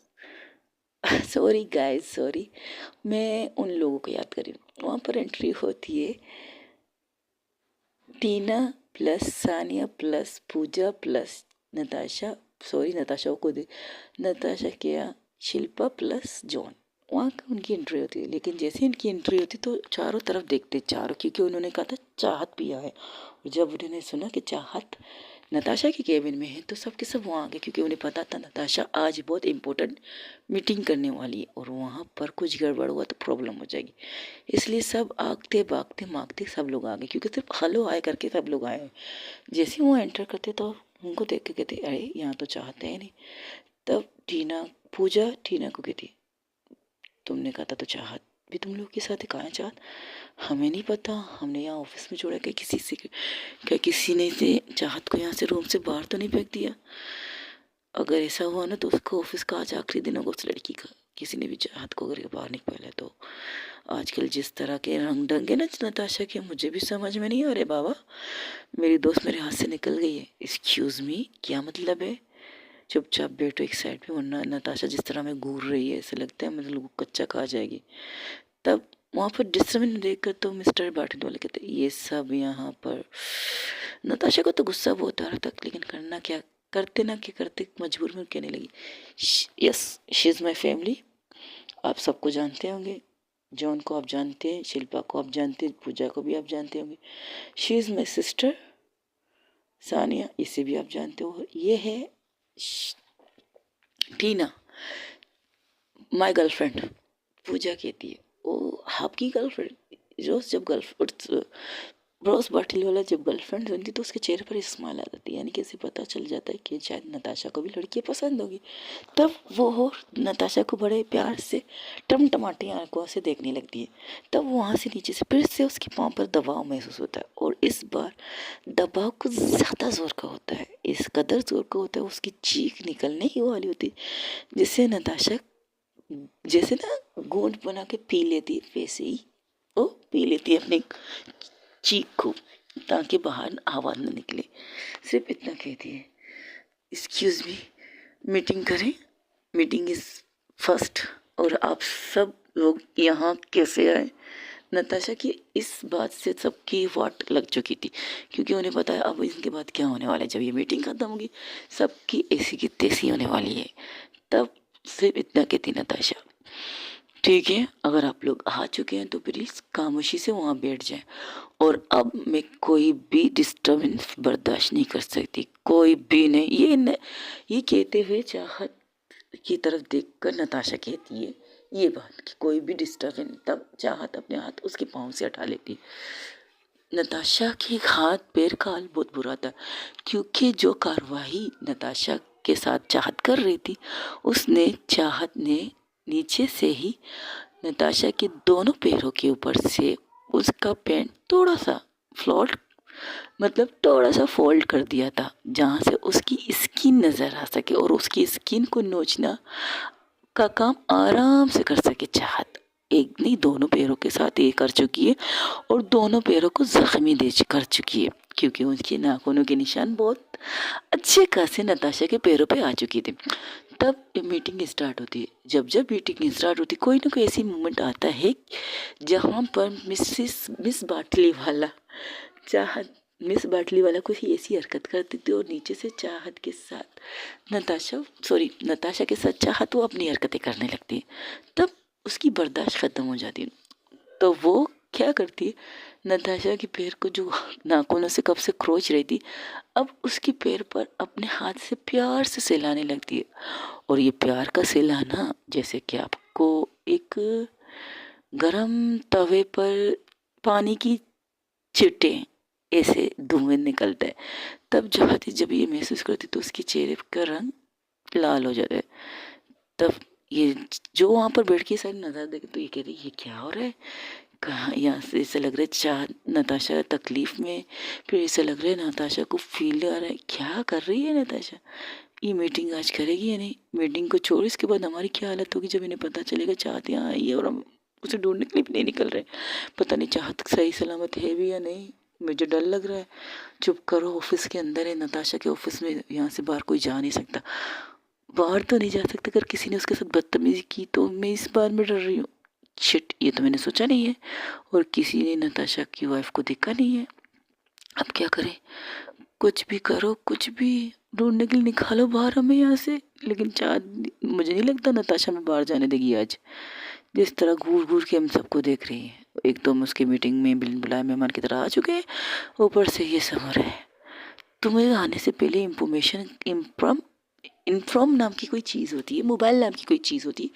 सॉरी गाइस सॉरी, मैं उन लोगों को याद कर रही हूँ, वहाँ पर एंट्री होती है टीना प्लस सानिया प्लस पूजा प्लस नताशा को दे नताशा क्या शिल्पा प्लस जॉन, वहाँ का उनकी एंट्री होती है। लेकिन जैसे इनकी एंट्री होती तो चारों तरफ देखते चारों, क्योंकि उन्होंने कहा था चाहत पिया है। और जब उन्होंने सुना कि चाहत नताशा के केबिन में है तो सबके सब वहाँ आ गए, क्योंकि उन्हें पता था नताशा आज बहुत इंपॉर्टेंट मीटिंग करने वाली है और वहाँ पर कुछ गड़बड़ हुआ तो प्रॉब्लम हो जाएगी। इसलिए सब आगते भागते मागते सब लोग आ गए, क्योंकि सिर्फ हेलो आए करके सब लोग आए। जैसे वो एंटर करते तो उनको देख के कहते अरे यहाँ तो चाहते हैं नहीं। तब पूजा टीना को कहती तुमने कहा था तो चाहत भी तुम लोग के साथ है, कहाँ है चाहत? हमें नहीं पता, हमने यहाँ ऑफिस में छोड़ा क्या किसी ने से चाहत को यहाँ से रूम से बाहर तो नहीं फेंक दिया? अगर ऐसा हुआ ना तो उसको ऑफिस का आज आखिरी दिन होगा उस लड़की का, किसी ने भी चाहत को करके बाहर निकाला तो। आजकल जिस तरह के रंग ढंग है ना नताशा के, मुझे भी समझ में नहीं आ रहे बाबा। मेरी दोस्त मेरे हाथ से निकल गई है। एक्सक्यूज़ मी, क्या मतलब है? चुपचाप बैठो एक साइड पे, वरना नताशा जिस तरह में घूर रही है ऐसे लगता है मतलब कच्चा खा जाएगी। तब वहाँ पर डिस्टर्बेंस देखकर तो मिस्टर बार्टन वाले कहते ये सब यहाँ पर। नताशा को तो गुस्सा बहुत आ रहा था, लेकिन करना क्या, करते ना क्या करते मजबूर में कहने लगी yes she is my family. आप सबको जानते होंगे, जॉन को आप जानते हैं, शिल्पा को आप जानते हैं, पूजा को भी आप जानते होंगे। She is my sister Sania, इसे भी आप जानते हो। ये है टीना माई गर्लफ्रेंड। पूजा कहती है ओ आपकी गर्लफ्रेंड? रोज बाटली वाला जब गर्लफ्रेंड सुनती तो उसके चेहरे पर स्माइल आ जाती है, यानी कि इसे पता चल जाता है कि शायद नताशा को भी लड़की पसंद होगी। तब वो नताशा को बड़े प्यार से टमाटी आंखों से देखने लगती है। तब वहाँ से नीचे से फिर से उसकी पाँव पर दबाव महसूस होता है, और इस बार दबाव कुछ ज़्यादा जोर का होता है, इस कदर जोर का होता है उसकी चीख निकलने ही वाली होती है। जिससे नताशा जैसे ना घूंट बना के पी लेती है, वैसे ही वो पी लेती है अपनी चीख को, ताकि बाहर आवाज़ न निकले। सिर्फ इतना कहती है एक्सक्यूज़ मी, मीटिंग करें, मीटिंग इज़ फर्स्ट। और आप सब लोग यहाँ कैसे आए? नताशा की इस बात से सबकी वाट लग चुकी थी, क्योंकि उन्हें पता है अब इनके बाद क्या होने वाला है। जब ये मीटिंग खत्म होगी सबकी ऐसी की तैसी होने वाली है। तब सिर्फ इतना कहती नताशा ठीक है, अगर आप लोग आ चुके हैं तो प्लीज़ खामोशी से वहाँ बैठ जाएं, और अब मैं कोई भी डिस्टर्बेंस बर्दाश्त नहीं कर सकती, कोई भी नहीं। ये कहते हुए चाहत की तरफ देखकर नताशा कहती है ये बात कि कोई भी डिस्टर्बेंस। तब चाहत अपने हाथ उसके पाँव से हटा लेती है। नताशा के हाथ पैर का हाल बहुत बुरा था, क्योंकि जो कार्रवाई नताशा के साथ चाहत कर रही थी उसने चाहत ने नीचे से ही नताशा के दोनों पैरों के ऊपर से उसका पैंट थोड़ा सा थोड़ा सा फोल्ड कर दिया था, जहाँ से उसकी स्किन नज़र आ सके और उसकी स्किन को नोचना का काम आराम से कर सके। चाहत एक नहीं दोनों पैरों के साथ ये कर चुकी है, और दोनों पैरों को जख्मी कर चुकी है, क्योंकि उसके नाखूनों के निशान बहुत अच्छे खासे नताशा के पैरों पे आ चुकी थी। तब मीटिंग स्टार्ट होती है। जब मीटिंग स्टार्ट होती कोई ना कोई ऐसी मोमेंट आता है जहाँ पर मिस बाटली वाला कुछ ऐसी हरकत करती थी, और नीचे से चाहत के साथ नताशा के साथ चाहत वो अपनी हरकतें करने लगती है। तब उसकी बर्दाश्त ख़त्म हो जाती है, तो वो क्या करती है, नताशा के पैर को जो नाखूनों से कब से खरोच रही थी अब उसके पैर पर अपने हाथ से प्यार से सहलाने लगती है। और ये प्यार का सहलाना जैसे कि आपको एक गरम तवे पर पानी की छींटे ऐसे धुआं निकलता है। तब जब ये महसूस करती तो उसके चेहरे का रंग लाल हो जाता है। तब ये जो वहाँ पर बैठ के सारी नज़र देखे तो ये कह रही ये क्या हो रहा है, कहाँ यहाँ से ऐसा लग रहा है नताशा तकलीफ़ में, फिर ऐसा लग रहा है नताशा को फील आ रहा है। क्या कर रही है नताशा, ये मीटिंग आज करेगी या नहीं? मीटिंग को छोड़ इसके बाद हमारी क्या हालत होगी जब इन्हें पता चलेगा चाहत यहाँ आई है और हम उसे ढूंढने के लिए भी नहीं निकल रहे। पता नहीं चाहत सही सलामत है भी या नहीं, मुझे डर लग रहा है। चुप करो, ऑफिस के अंदर है नताशा के ऑफिस में, यहाँ से बाहर कोई जा नहीं सकता, बाहर तो नहीं जा सकता। अगर किसी ने उसके साथ बदतमीजी की तो मैं इस बार में डर रही हूँ। शिट, ये तो मैंने सोचा नहीं है, और किसी ने नताशा की वाइफ को देखा नहीं है। अब क्या करें? कुछ भी करो, कुछ भी ढूँढने के लिए निकालो बाहर हमें यहाँ से। लेकिन चाँद मुझे नहीं लगता नताशा हमें बाहर जाने देगी आज। जिस तरह घूर-घूर के हम सबको देख रही है। एक तो हम उसकी मीटिंग में बिन बुलाए मेहमान की तरह आ चुके हैं, ऊपर से ये सब हो रहा है। तुम्हें आने से पहले इन्फॉर्म नाम की कोई चीज़ होती है, मोबाइल नाम की कोई चीज़ होती है।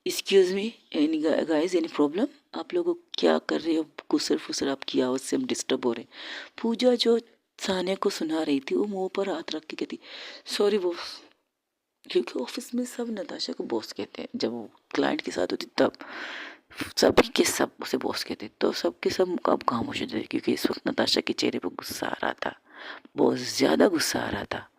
Excuse me, any guys, any problem? आप लोग क्या कर रहे हो? गुसर-फुसर आपकी आवाज़ से हम डिस्टर्ब हो रहे हैं। पूजा जो सानिया को सुना रही थी, वो मुँह पर हाथ रख के कहती, सॉरी बॉस। क्योंकि ऑफिस में सब नताशा को बॉस कहते हैं। जब वो क्लाइंट के साथ होती तब सभी के सब उसे बॉस कहते, तो सबके सब अब खामोश हो जाते, क्योंकि इस वक्त नताशा के चेहरे पर गुस्सा आ रहा था, बहुत ज़्यादा गुस्सा आ रहा था।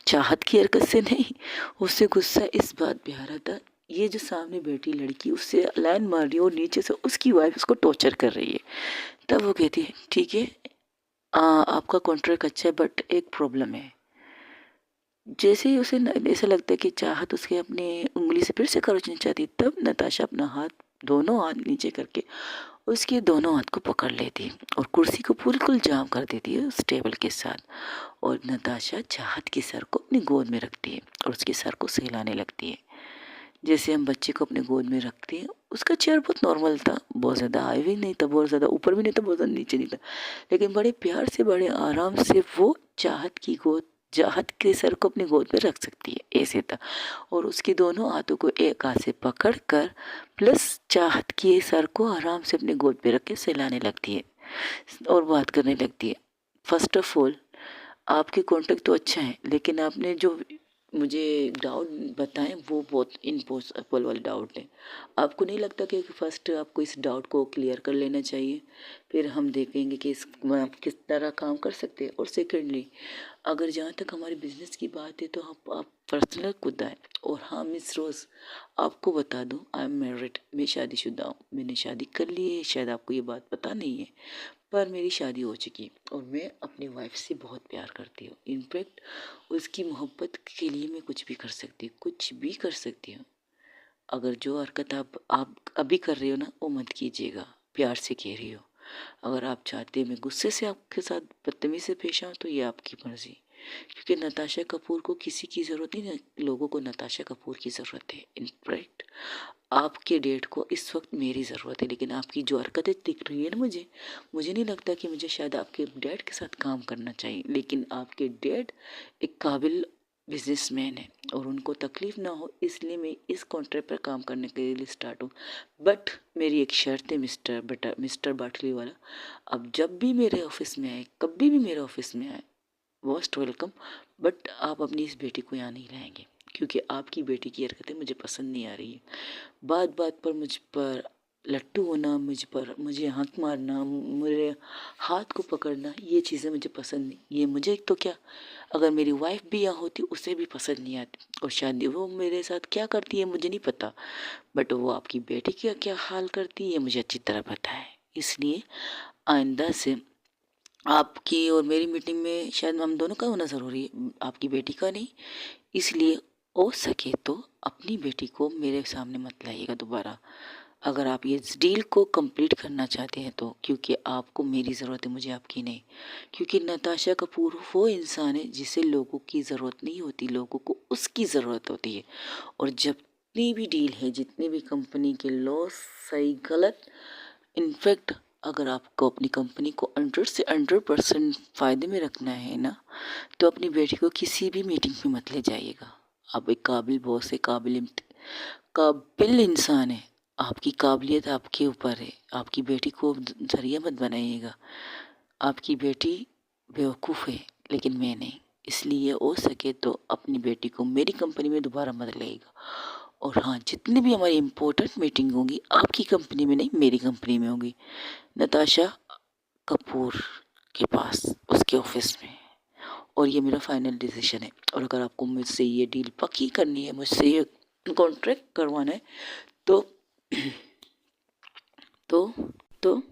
चाहत की हरकत से नहीं, उससे गुस्सा इस बात पे आ रहा था, ये जो सामने बैठी लड़की उससे लाइन मार रही है और नीचे से उसकी वाइफ उसको टॉर्चर कर रही है। तब वो कहती है, ठीक है, आपका कॉन्ट्रैक्ट अच्छा है, बट एक प्रॉब्लम है। जैसे ही उसे ऐसा लगता है कि चाहत उसके अपने उंगली से फिर से खरोचना चाहती, तब नताशा अपना हाथ, दोनों हाथ नीचे करके उसके दोनों हाथ को पकड़ लेती है और कुर्सी को बिल्कुल जाम कर देती है उस टेबल के साथ। और नताशा चाहत के सर को अपनी गोद में रखती है और उसके सर को सहलाने लगती है, जैसे हम बच्चे को अपने गोद में रखते हैं। उसका चेहरा बहुत नॉर्मल था, बहुत ज़्यादा हाई भी नहीं था, बहुत ज़्यादा ऊपर भी नहीं था, बहुत ज़्यादा नीचे नहीं था, लेकिन बड़े प्यार से, बड़े आराम से वो चाहत के सर को अपनी गोद में रख सकती है, ऐसे था। और उसके दोनों हाथों को एक हाथ से पकड़ कर प्लस चाहत के सर को आराम से अपने गोद पे रख के सहलाने लगती है और बात करने लगती है। फर्स्ट ऑफ ऑल, आपके कॉन्टेक्ट तो अच्छा है, लेकिन आपने जो मुझे डाउट बताएं वो बहुत इम्पॉसिबल वाले डाउट है। आपको नहीं लगता कि फर्स्ट आपको इस डाउट को क्लियर कर लेना चाहिए, फिर हम देखेंगे कि आप किस तरह काम कर सकते हैं। और सेकेंडली, अगर जहाँ तक हमारे बिजनेस की बात है तो आप पर्सनल खुद आए। और हाँ मिस रोज़, आपको बता दूँ, आई एम मैरिड, मैं शादीशुदा हूँ, मैंने शादी कर ली है, शायद आपको ये बात पता नहीं है, पर मेरी शादी हो चुकी है और मैं अपनी वाइफ से बहुत प्यार करती हूँ। इनफैक्ट उसकी मोहब्बत के लिए मैं कुछ भी कर सकती हूँ, कुछ भी कर सकती हूँ। अगर जो हरकत आप अभी कर रहे हो ना, वो मत कीजिएगा, प्यार से कह रही हो। अगर आप चाहते हैं मैं गुस्से से आपके साथ बदतमीजी से पेश आऊँ तो ये आपकी मर्ज़ी। क्योंकि नताशा कपूर को किसी की ज़रूरत नहीं है, लोगों को नताशा कपूर की ज़रूरत है। इनफैक्ट आपके डेट को इस वक्त मेरी ज़रूरत है, लेकिन आपकी जो हरकतें दिख रही है ना, मुझे नहीं लगता कि मुझे शायद आपके डैड के साथ काम करना चाहिए। लेकिन आपके डैड एक काबिल बिजनेसमैन है और उनको तकलीफ़ ना हो, इसलिए मैं इस कॉन्ट्रैक्ट पर काम करने के लिए स्टार्ट हूँ। बट मेरी एक शर्त है मिस्टर बाटली वाला, अब जब भी मेरे ऑफिस में आए, कभी भी मेरे ऑफिस में आए, मोस्ट वेलकम। बट आप अपनी इस बेटी को यहाँ नहीं लाएंगे, क्योंकि आपकी बेटी की हरकतें मुझे पसंद नहीं आ रही है। बात बात पर मुझ पर लट्टू होना, मुझे हाथ मारना, मेरे हाथ को पकड़ना, ये चीज़ें मुझे पसंद नहीं। ये मुझे तो क्या, अगर मेरी वाइफ भी यहाँ होती उसे भी पसंद नहीं आती। और शादी वो मेरे साथ क्या करती है मुझे नहीं पता, बट वो आपकी बेटी का क्या हाल करती है मुझे अच्छी तरह पता है। इसलिए आइंदा से आपकी और मेरी मीटिंग में शायद हम दोनों का होना ज़रूरी है, आपकी बेटी का नहीं। इसलिए हो सके तो अपनी बेटी को मेरे सामने मत लाइएगा दोबारा, अगर आप ये डील को कंप्लीट करना चाहते हैं तो। क्योंकि आपको मेरी ज़रूरत है, मुझे आपकी नहीं। क्योंकि नताशा कपूर वो इंसान है जिसे लोगों की ज़रूरत नहीं होती, लोगों को उसकी ज़रूरत होती है। और जितनी भी डील है, जितनी भी कंपनी के लॉस, सही गलत, इनफैक्ट अगर आपको अपनी कंपनी को 100% फ़ायदे में रखना है ना, तो अपनी बेटी को किसी भी मीटिंग में मत ले जाइएगा। आप एक काबिल बॉस है, काबिल इंसान है, आपकी काबिलियत आपके ऊपर है। आपकी बेटी को जरिया मत बनाइएगा। आपकी बेटी बेवकूफ़ है, लेकिन मैं नहीं। इसलिए हो सके तो अपनी बेटी को मेरी कंपनी में दोबारा मत लाइएगा। और हाँ, जितनी भी हमारी इम्पोर्टेंट मीटिंग होगी आपकी कंपनी में नहीं, मेरी कंपनी में होगी, नताशा कपूर के पास, उसके ऑफिस में। और ये मेरा फाइनल डिसीजन है। और अगर आपको मुझसे ये डील पक्की करनी है, मुझसे ये कॉन्ट्रैक्ट करवाना है, तो तो तो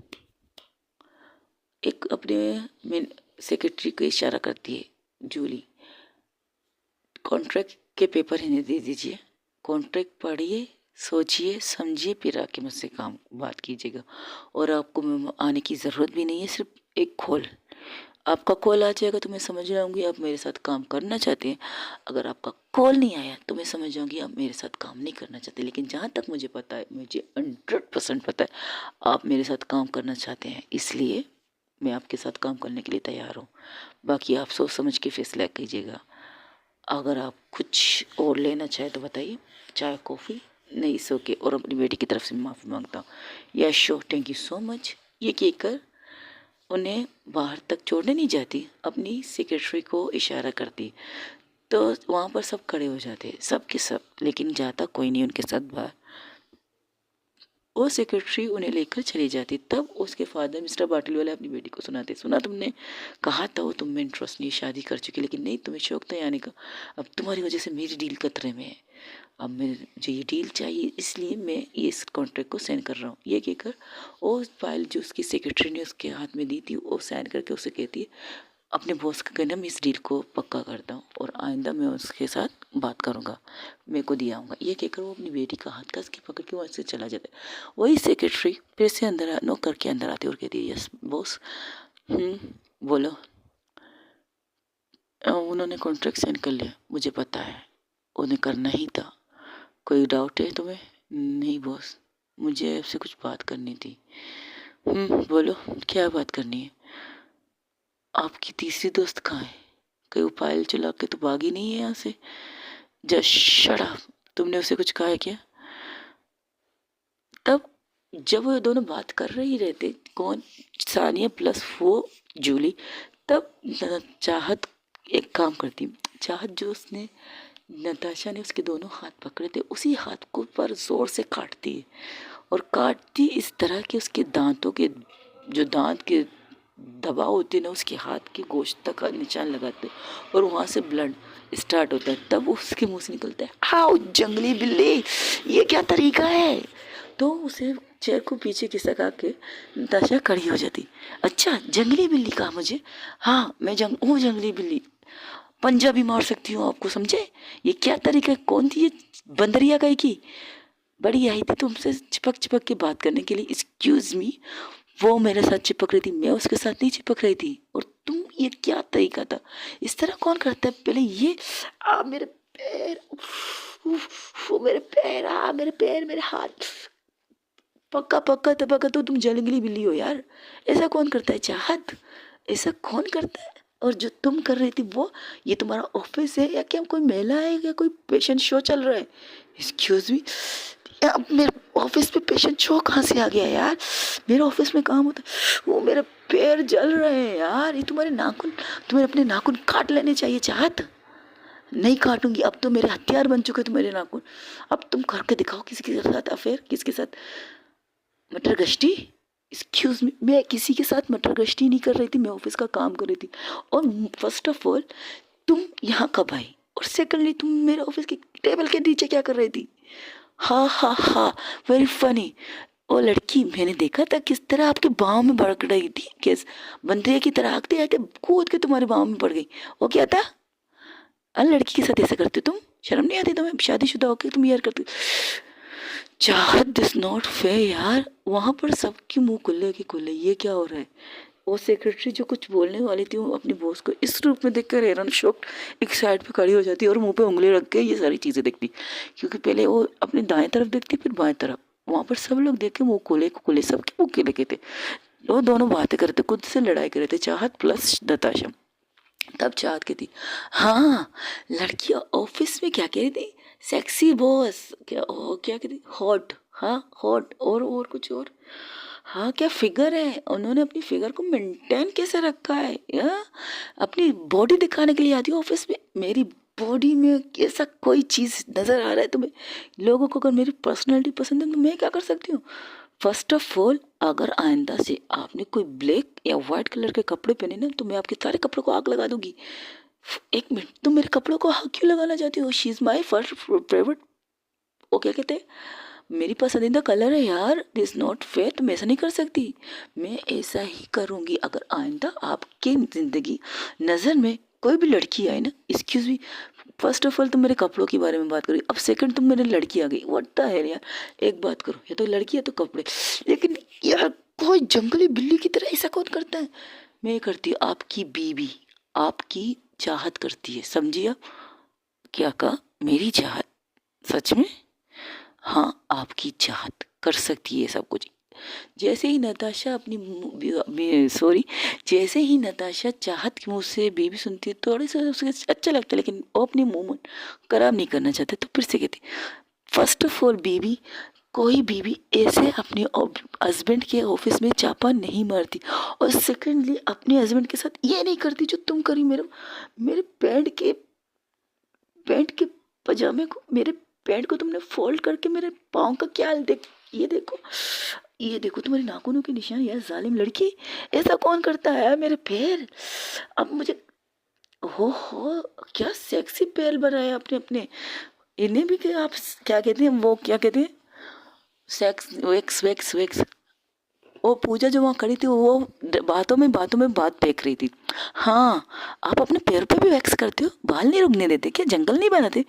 एक अपने मेन सेक्रेटरी को इशारा करती है, जूली, कॉन्ट्रैक्ट के पेपर इन्हें दे दीजिए, कॉन्ट्रैक्ट पढ़िए, सोचिए समझिए फिर आके मुझसे काम बात कीजिएगा। और आपको आने की ज़रूरत भी नहीं है, सिर्फ एक कॉल, आपका कॉल आ जाएगा तो मैं समझ जाऊंगी आप मेरे साथ काम करना चाहते हैं। अगर आपका कॉल नहीं आया तो मैं समझ जाऊंगी आप मेरे साथ काम नहीं करना चाहते। लेकिन जहाँ तक मुझे पता है, मुझे 100% पता है आप मेरे साथ काम करना चाहते हैं, इसलिए मैं आपके साथ काम करने के लिए तैयार हूँ। बाकी आप सोच समझ के फैसला कीजिएगा। अगर आप कुछ और लेना चाहे तो बताइए, चाय कॉफ़ी? नहीं, सो के। और अपनी बेटी की तरफ से माफ़ी मांगता हूँ। Yes sure, thank you so much. ये कहकर उन्हें बाहर तक छोड़ने नहीं जाती, अपनी सेक्रेटरी को इशारा करती। तो वहाँ पर सब खड़े हो जाते, सब के सब, लेकिन जाता कोई नहीं उनके साथ बाहर। वो सेक्रेटरी उन्हें लेकर चली जाती। तब उसके फादर मिस्टर बाटली वाले अपनी बेटी को सुनाते, सुना तुमने, कहा था वो तुम में इंटरेस्ट नहीं, शादी कर चुकी, लेकिन नहीं तुम्हें शौक था आने का। अब तुम्हारी वजह से मेरी डील खतरे में है। अब मुझे ये डील चाहिए, इसलिए मैं ये इस कॉन्ट्रैक्ट को साइन कर रहा हूँ। ये कहकर वो फाइल जो उसकी सेक्रेटरी ने उसके हाथ में दी थी वो साइन करके उसे कहती है, अपने बॉस का कहना मैं इस डील को पक्का करता हूँ और आइंदा मैं उसके साथ बात करूँगा, मेरे को दिया आऊँगा। ये कहकर वो अपनी बेटी का हाथ कस के पकड़ के वहाँ से चला जाता है। वही सेक्रेटरी फिर से अंदर नॉक करके अंदर आती है और कहती है, यस बॉस। बोलो। उन्होंने कॉन्ट्रैक्ट साइन कर लिया, मुझे पता है उन्हें करना ही था। कोई डाउट है तुम्हें? नहीं बॉस, मुझे आपसे कुछ बात करनी थी। बोलो, क्या बात करनी है? आपकी तीसरी दोस्त कहाँ है? कहीं वो पायल चला के तो भागी नहीं है यहाँ से? Just shut up. तुमने उसे कुछ कहा है क्या? तब जब वो दोनों बात कर रही रहते, कौन, सानिया प्लस वो जूली, तब चाहत एक काम करती। चाहत जो उसने, नताशा ने उसके दोनों हाथ पकड़े थे, उसी हाथ को पर जोर से काटती है और काटती इस तरह कि उसके दांतों के जो दांत के दबाव होते ना, उसके हाथ के गोश्त तक का निशान लगाते और वहाँ से ब्लड स्टार्ट होता है। तब उसके मुंह से निकलता है, हाउ जंगली बिल्ली, ये क्या तरीका है? तो उसे चेयर को पीछे खिसका के नताशा खड़ी हो जाती। अच्छा जंगली बिल्ली कहा मुझे? हाँ मैं हूँ जंगली बिल्ली, पंजा भी मार सकती हूँ आपको, समझे? ये क्या तरीका है? कौन थी ये बंदरिया गाय की? बड़ी आई थी तुमसे चिपक चिपक के बात करने के लिए, एक्सक्यूज मी। वो मेरे साथ चिपक रही थी, मैं उसके साथ नहीं चिपक रही थी। और तुम, ये क्या तरीका था? इस तरह कौन करता है? पहले ये मेरे पैर, वो मेरे पैर, मेरे पैर, मेरे हाथ, पक्का पक्का तपक्का तो तुम जंगली बिल्ली हो यार। ऐसा कौन करता है चाहत? ऐसा कौन करता है? और जो तुम कर रही थी वो, ये तुम्हारा ऑफिस है या क्या कोई मेला है या कोई पेशेंट शो चल रहा है? एक्सक्यूज मी, अब मेरे ऑफिस पे पेशेंट शो कहाँ से आ गया यार? मेरे ऑफिस में काम होता है। वो मेरे पैर जल रहे हैं यार, ये तुम्हारे नाखून, तुम्हें अपने नाखून काट लेने चाहिए चाहत। नहीं काटूंगी, अब तो मेरे हथियार बन चुके तुम्हारे नाखून। अब तुम करके दिखाओ किसी के साथ अफेयर, किसके साथ मटर गश्ती। एक्सक्यूज मी, मैं किसी के साथ मटर गश्ती नहीं कर रही थी, मैं ऑफिस का काम कर रही थी। और फर्स्ट ऑफ ऑल तुम यहाँ कब आई? और सेकंडली तुम मेरे ऑफिस की टेबल के नीचे क्या कर रही थी? हा हा हा, वेरी फनी। वो लड़की मैंने देखा था किस तरह आपके बाहों में भड़क रही थी, कैसे बंदरिया की तरह आगते आते कूद के तुम्हारे बाहों में पड़ गई। वो क्या था? लड़की के साथ ऐसा करते तुम? शर्म नहीं आती तुम्हें? शादीशुदा होकर तुम यार करते? चाहत दिस नॉट फेयर यार। वहां पर सबके मुंह खुले के खुले, ये क्या हो रहा है? वो सेक्रेटरी जो कुछ बोलने वाली थी, वो अपने बॉस को इस रूप में देखकर हैरान शॉक्ड एक साइड पे खड़ी हो जाती है और मुंह पे उंगली रख के ये सारी चीज़ें देखती। क्योंकि पहले वो अपने दाएं तरफ देखती, फिर बाएं तरफ, वहाँ पर सब लोग देखे मुँह खोले खोले, सबके मुँह के लगे थे। वो दोनों बातें करते, खुद से लड़ाई कर रहे थे, चाहत प्लस नताशा। तब चाहत कहती, हाँ लड़की ऑफिस में क्या कह रही थी? सेक्सी बॉस, क्या क्या कहती? हॉट, हाँ हॉट, और कुछ और? हाँ क्या फिगर है, उन्होंने अपनी फिगर को मेंटेन कैसे रखा है या? अपनी बॉडी दिखाने के लिए आती है ऑफिस में। मेरी बॉडी में ऐसा कोई चीज़ नज़र आ रहा है तुम्हें? लोगों को अगर मेरी पर्सनैलिटी पसंद है तो मैं क्या कर सकती हूँ? फर्स्ट ऑफ ऑल अगर आइंदा से आपने कोई ब्लैक या वाइट कलर के कपड़े पहने ना, तो मैं आपके सारे कपड़ों को आग लगा दूंगी। एक मिनट, तुम मेरे कपड़ों को आग क्यों लगाना चाहती हो? She is my first favourite, वो क्या कहते हैं, मेरी पसंदीदा कलर है यार। दिस नॉट फेयर, तुम ऐसा नहीं कर सकती। मैं ऐसा ही करूँगी अगर आइंदा आपकी ज़िंदगी नज़र में कोई भी लड़की आए ना, excuse me, first of all तुम मेरे कपड़ों के बारे में बात करो, अब सेकंड तुम मेरे लड़की आ गई, व्हाट द हेल यार। एक बात करो, या तो लड़की है तो कपड़े, लेकिन यार कोई जंगली बिल्ली की तरह ऐसा कौन करता है। मैं करती हूँ, आपकी बीवी आपकी चाहत करती है, समझिए आप। क्या कहा, मेरी चाहत, सच में? हाँ, आपकी चाहत कर सकती है सब कुछ। जैसे ही नताशा सॉरी, जैसे ही नताशा चाहत के मुंह से बेबी सुनती है, थोड़ी सा उसे अच्छा लगता है, लेकिन वो अपनी मुंह खराब नहीं करना चाहते, तो फिर से कहती, फर्स्ट ऑफ ऑल बेबी, कोई बीवी ऐसे अपने हस्बैंड के ऑफिस में चापा नहीं मारती, और सेकेंडली अपने हस्बैंड के साथ ये नहीं करती जो तुम करी। मेरे मेरे पैंट के पजामे को, मेरे पैंट को तुमने फोल्ड करके मेरे पाँव का क्या हाल देख, ये देखो, ये देखो तुम्हारे नाखूनों के निशान, यार जालिम लड़की, ऐसा कौन करता है मेरे पैर। अब मुझे, हो क्या सेक्सी पैर बनाए आपने अपने। इन्हें भी क्या आप क्या कहते हैं, वो क्या कहते हैं, सेक्स वेक्स वेक्स वेक्स। वो पूजा जो वहाँ खड़ी थी, वो बातों में बात फेंक रही थी। हाँ, आप अपने पैर पे भी वैक्स करते हो, बाल नहीं रुकने देते क्या, जंगल नहीं बनाते।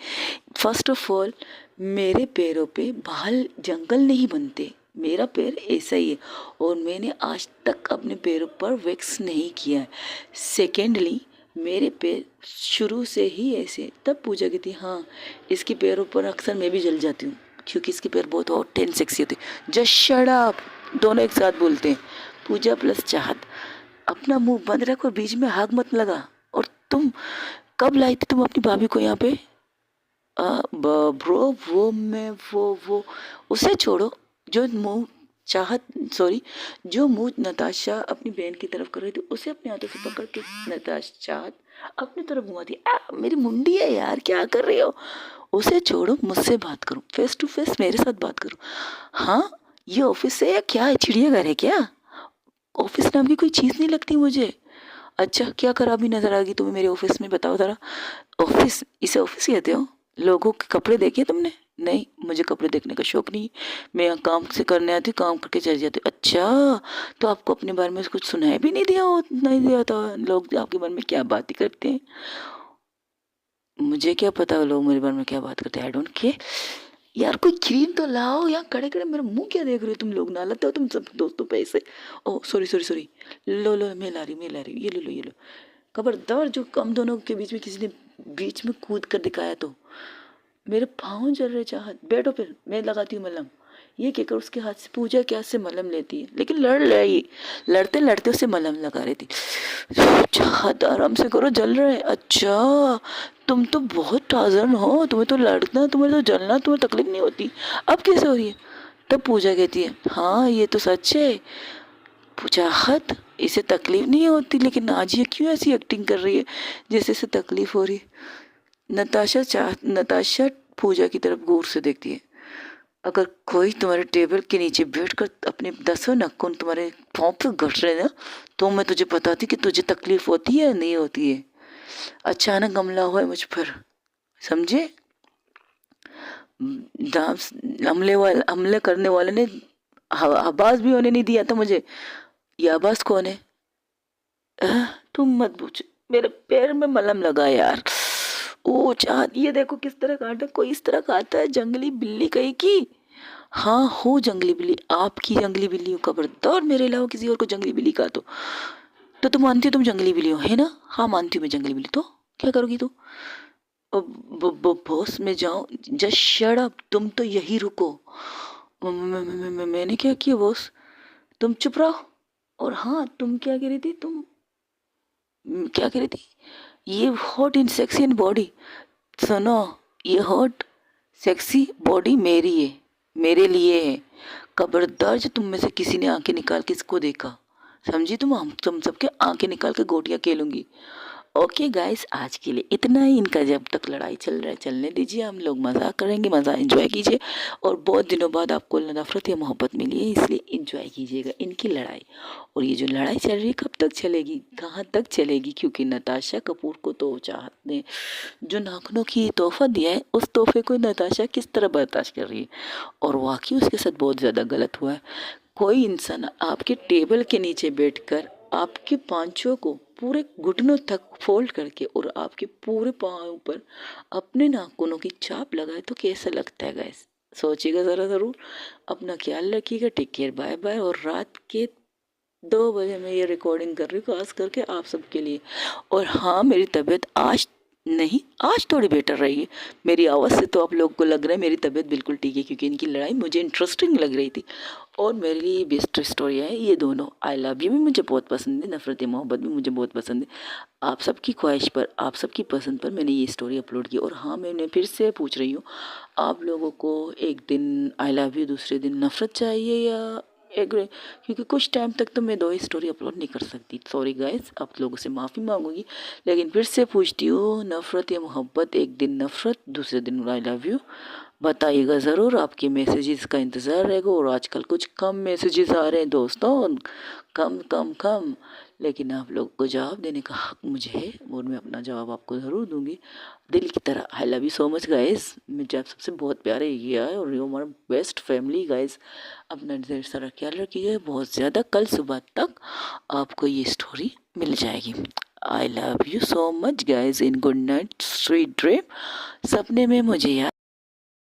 फर्स्ट ऑफ ऑल, मेरे पैरों पे बाल जंगल नहीं बनते, मेरा पैर ऐसा ही है, और मैंने आज तक अपने पैरों पर वैक्स नहीं किया है। सेकेंडली, मेरे पैर शुरू से ही ऐसे। तब पूजा कहती, हाँ इसके पैरों पर अक्सर मैं भी जल जाती हूँ, क्योंकि इसके पैर बहुत हॉट एंड सेक्सी होते। जस्ट शट अप, दोनों एक साथ बोलते हैं। पूजा प्लस चाहत, अपना मुंह बंद रख और बीच में हाथ मत लगा। और तुम कब लाई थी तुम अपनी भाभी को यहाँ पे? ब्रो, वो उसे छोड़ो। जो मुंह चाहत, सॉरी, जो मुंह नताशा अपनी बहन की तरफ कर रही थी, उसे अपने हाथों से पकड़ के नताशा चाहत अपनी तरफ घुमाती। मेरी मुंडी है यार, क्या कर रही हो। उसे छोड़ो, मुझसे बात करो, फेस टू फेस मेरे साथ बात करो। हाँ, ये ऑफिस है या क्या है, चिड़ियाघर है क्या? ऑफिस नाम की कोई चीज़ नहीं लगती मुझे। अच्छा, क्या खराबी नजर आ गई तुम्हें मेरे ऑफिस में, बताओ जरा। ऑफिस, इसे ऑफिस कहते हो? लोगों के कपड़े देखे तुमने? नहीं, मुझे कपड़े देखने का शौक नहीं। मैं यहाँ काम से करने आती, काम करके चली जाती। अच्छा, तो आपको अपने बारे में कुछ सुनाया भी नहीं दिया था लोग आपके बारे में क्या बातें करते हैं? मुझे क्या पता लोग मेरे बारे में क्या बात करते हैं, आई डोंट केयर। यार कोई क्रीम तो लाओ, यहाँ खड़े खड़े मेरा मुंह क्या देख रहे हो तुम लोग, ना लाते हो तुम सब दोस्तों पैसे। ओ सॉरी सॉरी सॉरी, लो मैं ला रही हूँ, ये लो। खबरदार, जो कम दोनों के बीच में किसी ने बीच में कूद कर दिखाया तो। मेरे पाँव जल रहे चाहत, बैठो फिर मैं लगाती हूँ मलहम। ये कहकर उसके हाथ से पूजा क्या से मलहम लेती है, लेकिन लड़ते लड़ते उसे मलहम लगा रही थी। चाहत आराम से करो, जल रहे। अच्छा, तुम तो बहुत टाजन हो, तुम्हें तो लड़ना, तुम्हें तो जलना, तुम्हें तकलीफ नहीं होती, अब कैसे हो रही है? तब पूजा कहती है, हाँ ये तो सच है चाहत, इसे तकलीफ नहीं होती, लेकिन आज ये क्यों ऐसी एक्टिंग कर रही है जैसे इसे तकलीफ हो रही है। नताशा पूजा की तरफ गौर से देखती है। अगर कोई तुम्हारे टेबल के नीचे बैठकर अपने 10 नाखून तुम्हारे पाँव पे घट रहे ना, तो मैं तुझे बताती कि तुझे तकलीफ होती है या नहीं होती है। अचानक हमला हुआ है मुझ पर, समझे? डांस हमले करने वाले ने आवाज भी होने नहीं दिया था मुझे। ये आवाज कौन है? तुम मत पूछो, मेरे पैर में मलहम लगा यार। ओ चाँद, ये देखो किस तरह काटा, कोई इस तरह काटता है, जंगली बिल्ली कहीं की। हाँ हो जंगली बिल्ली, आपकी जंगली बिल्ली हो, खबरदार मेरे अलावा किसी और को जंगली बिल्ली कहा तो तुम मानती हो तुम जंगली बिल्ली हो, है ना? हाँ मानती हूँ मैं जंगली बिल्ली, तो क्या करोगी तू? बॉस मैं जाऊँ? जस्ट शट अप, तुम तो यही रुको। मैंने क्या किया बॉस? तुम चुप रहो। और हाँ, तुम क्या कह रही थी, तुम क्या कह रही थी? ये hot in sexy in body, सुनो, ये हॉट सेक्सी बॉडी मेरी है, मेरे लिए है। खबरदार जो तुम में से किसी ने आंखें निकाल के इसको देखा, समझी? तुम सबके आंखें निकाल के गोटियां खेलूंगी। ओके गाइस, आज के लिए इतना ही। इनका जब तक लड़ाई चल रहा है चलने दीजिए, हम लोग मज़ा करेंगे, मज़ा एंजॉय कीजिए। और बहुत दिनों बाद आपको नफरत या मोहब्बत मिली है, इसलिए एंजॉय कीजिएगा इनकी लड़ाई। और ये जो लड़ाई चल रही है कब तक चलेगी, कहाँ तक चलेगी, क्योंकि नताशा कपूर को तो चाहत ने जो नाखूनों की तोहफा दिया है, उस तोहफे को नताशा किस तरह बर्दाश्त कर रही है। और वाकई उसके साथ बहुत ज़्यादा गलत हुआ है। कोई इंसान आपके टेबल के नीचे बैठकर आपके पांचों को पूरे घुटनों तक फोल्ड करके और आपके पूरे पाँव पर अपने नाखूनों की छाप लगाए तो कैसा लगता है गाइस? सोचिएगा ज़रा ज़रूर। अपना ख्याल रखिएगा। Take care, bye bye. और रात के 2 बजे मैं ये रिकॉर्डिंग कर रही हूँ खास करके आप सबके लिए। और हाँ, मेरी तबीयत आज नहीं, आज थोड़ी बेटर रही है। मेरी आवाज़ से तो आप लोग को लग रहा है मेरी तबीयत बिल्कुल ठीक है, क्योंकि इनकी लड़ाई मुझे इंटरेस्टिंग लग रही थी। और मेरे लिए बेस्ट स्टोरी है ये दोनों। आई लव यू भी मुझे बहुत पसंद है, नफ़रत मोहब्बत भी मुझे बहुत पसंद है। आप सबकी ख्वाहिश पर, आप सबकी पसंद पर मैंने ये स्टोरी अपलोड की। और हाँ, मैंने फिर से पूछ रही हूँ, आप लोगों को एक दिन आई लव यू, दूसरे दिन नफ़रत चाहिए या एग्री? क्योंकि कुछ टाइम तक तो मैं 2 ही स्टोरी अपलोड नहीं कर सकती। सॉरी गाइस, आप लोगों से माफ़ी मांगूंगी। लेकिन फिर से पूछती हूँ, नफ़रत या मोहब्बत? एक दिन नफ़रत, दूसरे दिन आई लव यू। बताइएगा ज़रूर। आपके मैसेजेस का इंतज़ार रहेगा। और आजकल कुछ कम मैसेजेस आ रहे हैं दोस्तों, कम कम कम। लेकिन आप लोग को जवाब देने का हक मुझे है और मैं अपना जवाब आपको ज़रूर दूंगी दिल की तरह। I love you so much guys. मुझे आप सबसे बहुत प्यारे ये है और यू हमारा बेस्ट फैमिली गाइस। अपना ढेर सारा ख्याल रखिए बहुत ज़्यादा। कल सुबह तक आपको ये स्टोरी मिल जाएगी। I love you so much guys. In good night, sweet dream. सपने में मुझे याद